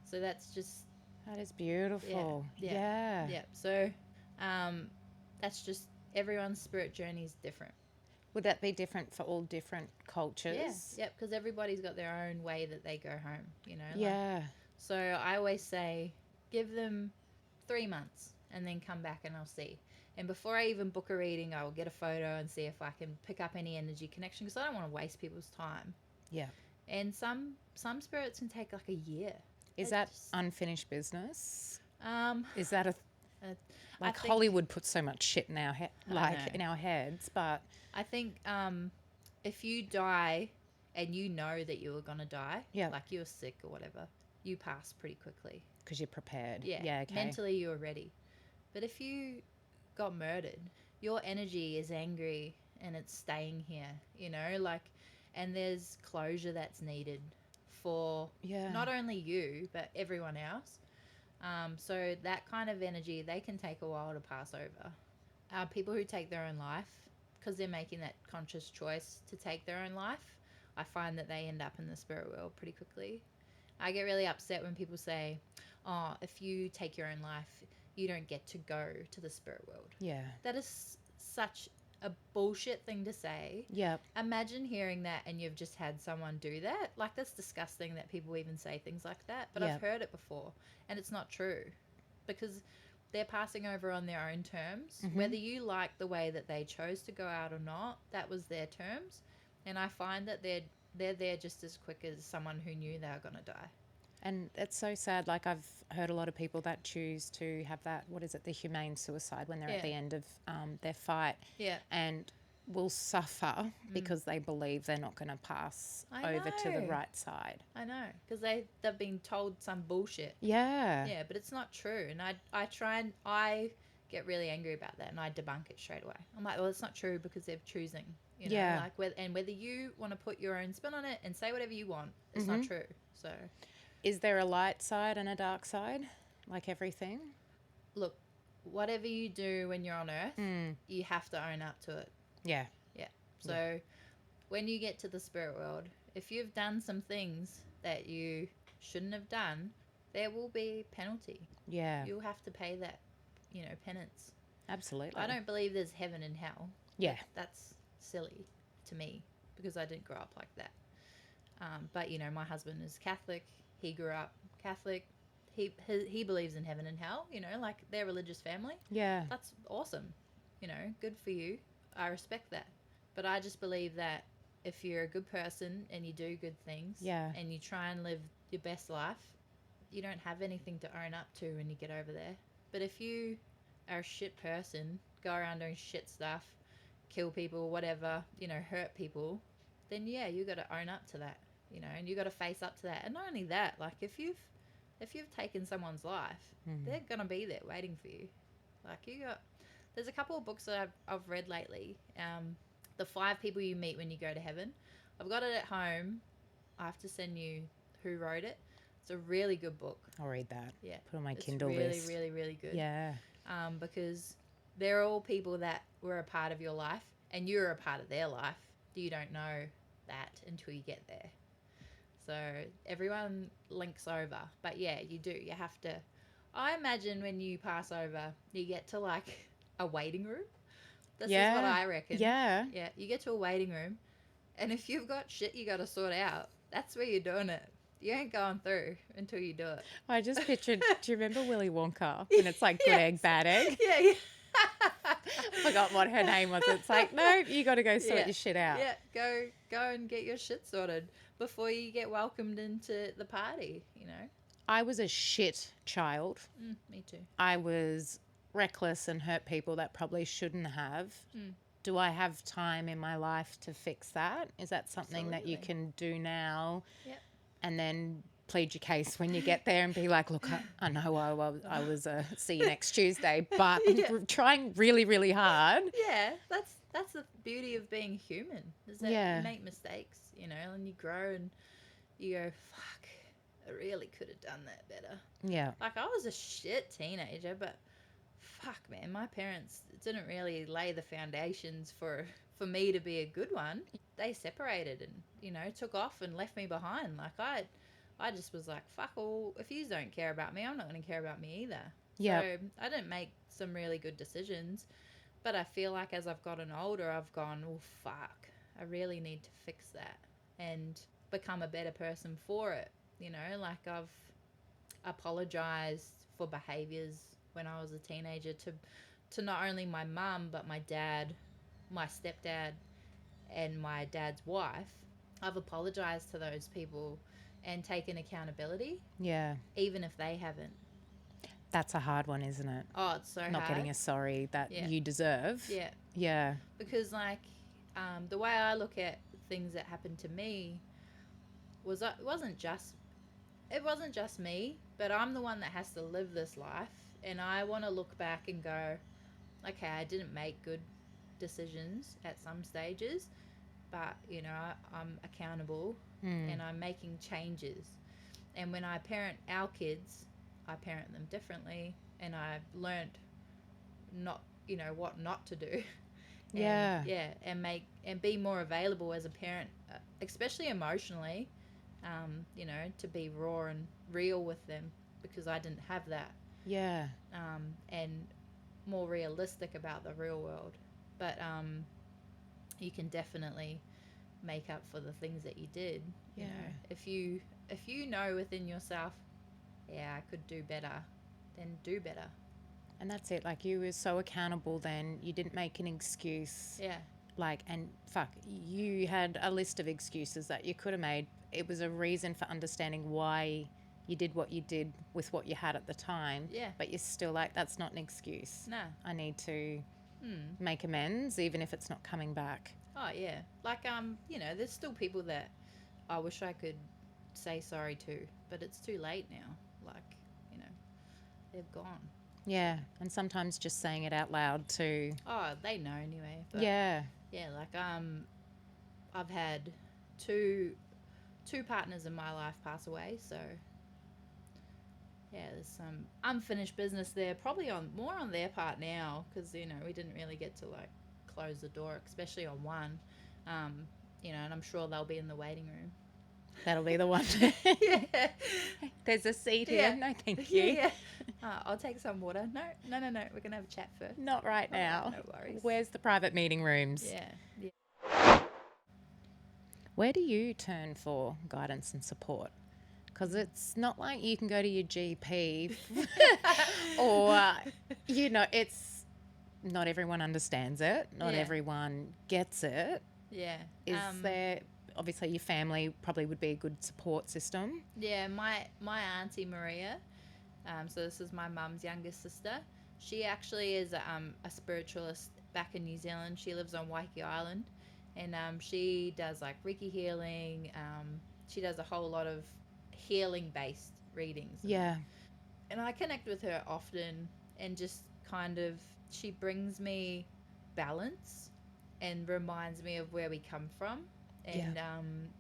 So that's just... That is beautiful. Yeah. So that's just... Everyone's spirit journey is different. Would that be different for all different cultures? Yeah, because everybody's got their own way that they go home, you know? Yeah. So I always say, give them 3 months and then come back and I'll see. And before I even book a reading, I will get a photo and see if I can pick up any energy connection, because I don't want to waste people's time. Yeah. And some spirits can take like a year. Is that unfinished business? Is that I think, Hollywood puts so much shit in our in our heads, but I think if you die and you know that you were gonna die, like you're sick or whatever, you pass pretty quickly because you're prepared. Yeah, okay. Mentally you were ready. But if you got murdered, your energy is angry and it's staying here, you know, like, and there's closure that's needed for not only you but everyone else. So that kind of energy, they can take a while to pass over. People who take their own life, because they're making that conscious choice to take their own life, I find that they end up in the spirit world pretty quickly. I get really upset when people say, oh, if you take your own life, you don't get to go to the spirit world. Yeah. That is such a bullshit thing to say. Yeah. Imagine hearing that and you've just had someone do that. Like, that's disgusting that people even say things like that. But I've heard it before and it's not true, because they're passing over on their own terms. Whether you like the way that they chose to go out or not, that was their terms. And I find that they're there just as quick as someone who knew they were going to die. And it's so sad. Like, I've heard a lot of people that choose to have that, what is it, the humane suicide, when they're at the end of their fight. Yeah. And will suffer because they believe they're not going to pass over to the right side. I know, because they've been told some bullshit. Yeah. Yeah, but it's not true. And I get really angry about that and I debunk it straight away. I'm like, well, it's not true because they're choosing. You know, like, whether you want to put your own spin on it and say whatever you want, it's not true. So... Is there a light side and a dark side, like everything? Look, whatever you do when you're on Earth, you have to own up to it. Yeah. Yeah. So when you get to the spirit world, if you've done some things that you shouldn't have done, there will be penalty. Yeah. You'll have to pay that, penance. Absolutely. I don't believe there's heaven and hell. Yeah. That's silly to me because I didn't grow up like that. But, my husband is Catholic. He grew up Catholic. He believes in heaven and hell, like their religious family. Yeah. That's awesome. Good for you. I respect that. But I just believe that if you're a good person and you do good things and you try and live your best life, you don't have anything to own up to when you get over there. But if you are a shit person, go around doing shit stuff, kill people, whatever, hurt people, then you got to own up to that. And you got to face up to that. And not only that, like if you've taken someone's life, they're gonna be there waiting for you. Like there's a couple of books that I've read lately. The 5 People You Meet When You Go to Heaven. I've got it at home. I have to send you who wrote it. It's a really good book. I'll read that. Yeah, put on my it's Kindle really, list. really, really good. Yeah. Because they're all people that were a part of your life, and you're a part of their life you don't know that until you get there. So everyone links over. But yeah, you do. You have to. I imagine when you pass over, you get to like a waiting room. This is what I reckon. Yeah. Yeah, you get to a waiting room, and if you've got shit you got to sort out, that's where you're doing it. You ain't going through until you do it. I just pictured, do you remember Willy Wonka? And it's like good Yes. egg, bad egg. Yeah, yeah. Forgot what her name was. It's like, no, you got to go sort your shit out. Yeah, go and get your shit sorted before you get welcomed into the party, you know. I was a shit child. Me too. I was reckless and hurt people that probably shouldn't have. Do I have time in my life to fix that? Is that something that you can do now? Yep. And then plead your case when you get there and be like, look, I know I was see you next Tuesday, but I'm trying really, really hard. Yeah, that's the beauty of being human, is that you make mistakes, you know, and you grow and you go, fuck, I really could have done that better. Yeah. Like, I was a shit teenager, but fuck, man, my parents didn't really lay the foundations for me to be a good one. They separated and, you know, took off and left me behind. Like, I just was like, fuck all, if you don't care about me, I'm not going to care about me either. Yeah. So I didn't make some really good decisions, but I feel like as I've gotten older, I've gone, oh, fuck, I really need to fix that and become a better person for it. You know, like I've apologized for behaviors when I was a teenager to not only my mum, but my dad, my stepdad, and my dad's wife. I've apologized to those people and taken accountability. Yeah. Even if they haven't. That's a hard one, isn't it? Oh, it's so hard. Not getting a sorry that you deserve. Yeah. Yeah. Because, like, the way I look at things that happened to me was it wasn't just me, but I'm the one that has to live this life. And I want to look back and go, okay, I didn't make good decisions at some stages, but, you know, I'm accountable and I'm making changes. And when I parent our kids, I parent them differently, and I've learned what not to do. And, and be more available as a parent, especially emotionally, to be raw and real with them, because I didn't have that. Yeah. And more realistic about the real world. But you can definitely make up for the things that you did. You know, if you know within yourself, yeah, I could do better, then do better. And that's it. Like, you were so accountable then. You didn't make an excuse. Yeah. Like, and fuck, you had a list of excuses that you could have made. It was a reason for understanding why you did what you did with what you had at the time. Yeah. But you're still like, that's not an excuse. No. I need to make amends, even if it's not coming back. Oh, yeah. Like, there's still people that I wish I could say sorry to, but it's too late now. Like, they've gone. Yeah. And sometimes just saying it out loud too. Oh, they know anyway. But yeah. Yeah, like, I've had two partners in my life pass away, so yeah, there's some unfinished business there, probably more on their part now, because, we didn't really get to, like, close the door, especially on one, and I'm sure they'll be in the waiting room. That'll be the one. Yeah. There's a seat here. No, thank you. Yeah. I'll take some water. No. We're going to have a chat first. Not right now. No worries. Where's the private meeting rooms? Yeah. Where do you turn for guidance and support? Because it's not like you can go to your GP or, it's not everyone understands it. Not everyone gets it. Yeah. Is there, obviously your family probably would be a good support system. Yeah, my Auntie Maria, so this is my mum's youngest sister. She actually is a spiritualist back in New Zealand. She lives on Waiheke Island, and she does like Reiki healing. She does a whole lot of healing-based readings. Yeah. And I connect with her often, and just kind of, she brings me balance and reminds me of where we come from, and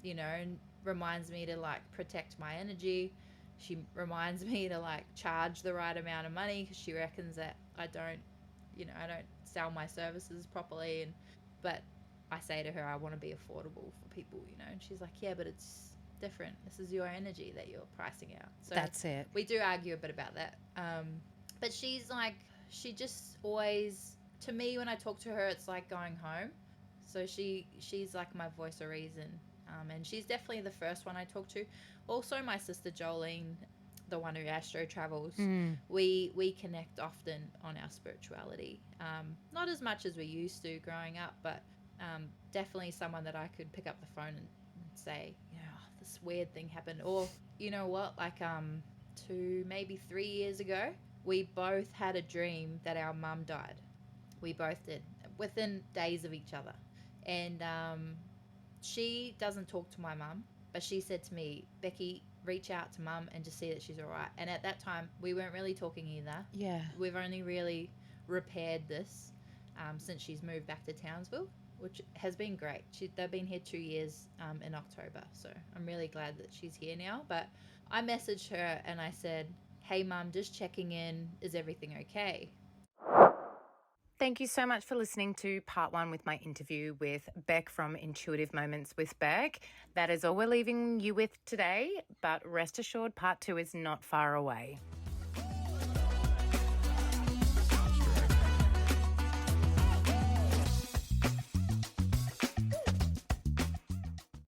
and reminds me to, like, protect my energy. She reminds me to, like, charge the right amount of money, because she reckons that I don't sell my services properly, but I say to her, I want to be affordable for people, and she's like, yeah, but it's different. This is your energy that you're pricing out. So That's it. we do argue a bit about that. But she's like, she just always, to me, when I talk to her, it's like going home. So she's like my voice of reason. And she's definitely the first one I talk to. Also, my sister Jolene, the one who astro travels, we connect often on our spirituality. Not as much as we used to growing up, but definitely someone that I could pick up the phone and say, this weird thing happened. Or, you know what, like 3 years ago, we both had a dream that our mum died. We both did, within days of each other. And she doesn't talk to my mum, but she said to me, Becky, reach out to mum and just see that she's all right. And at that time, we weren't really talking either. Yeah. We've only really repaired this since she's moved back to Townsville, which has been great. They've been here 2 years in October, so I'm really glad that she's here now. But I messaged her and I said, hey, mum, just checking in. Is everything okay? Thank you so much for listening to part 1 with my interview with Beck from Intuitive Moments with Beck. That is all we're leaving you with today, but rest assured part 2 is not far away.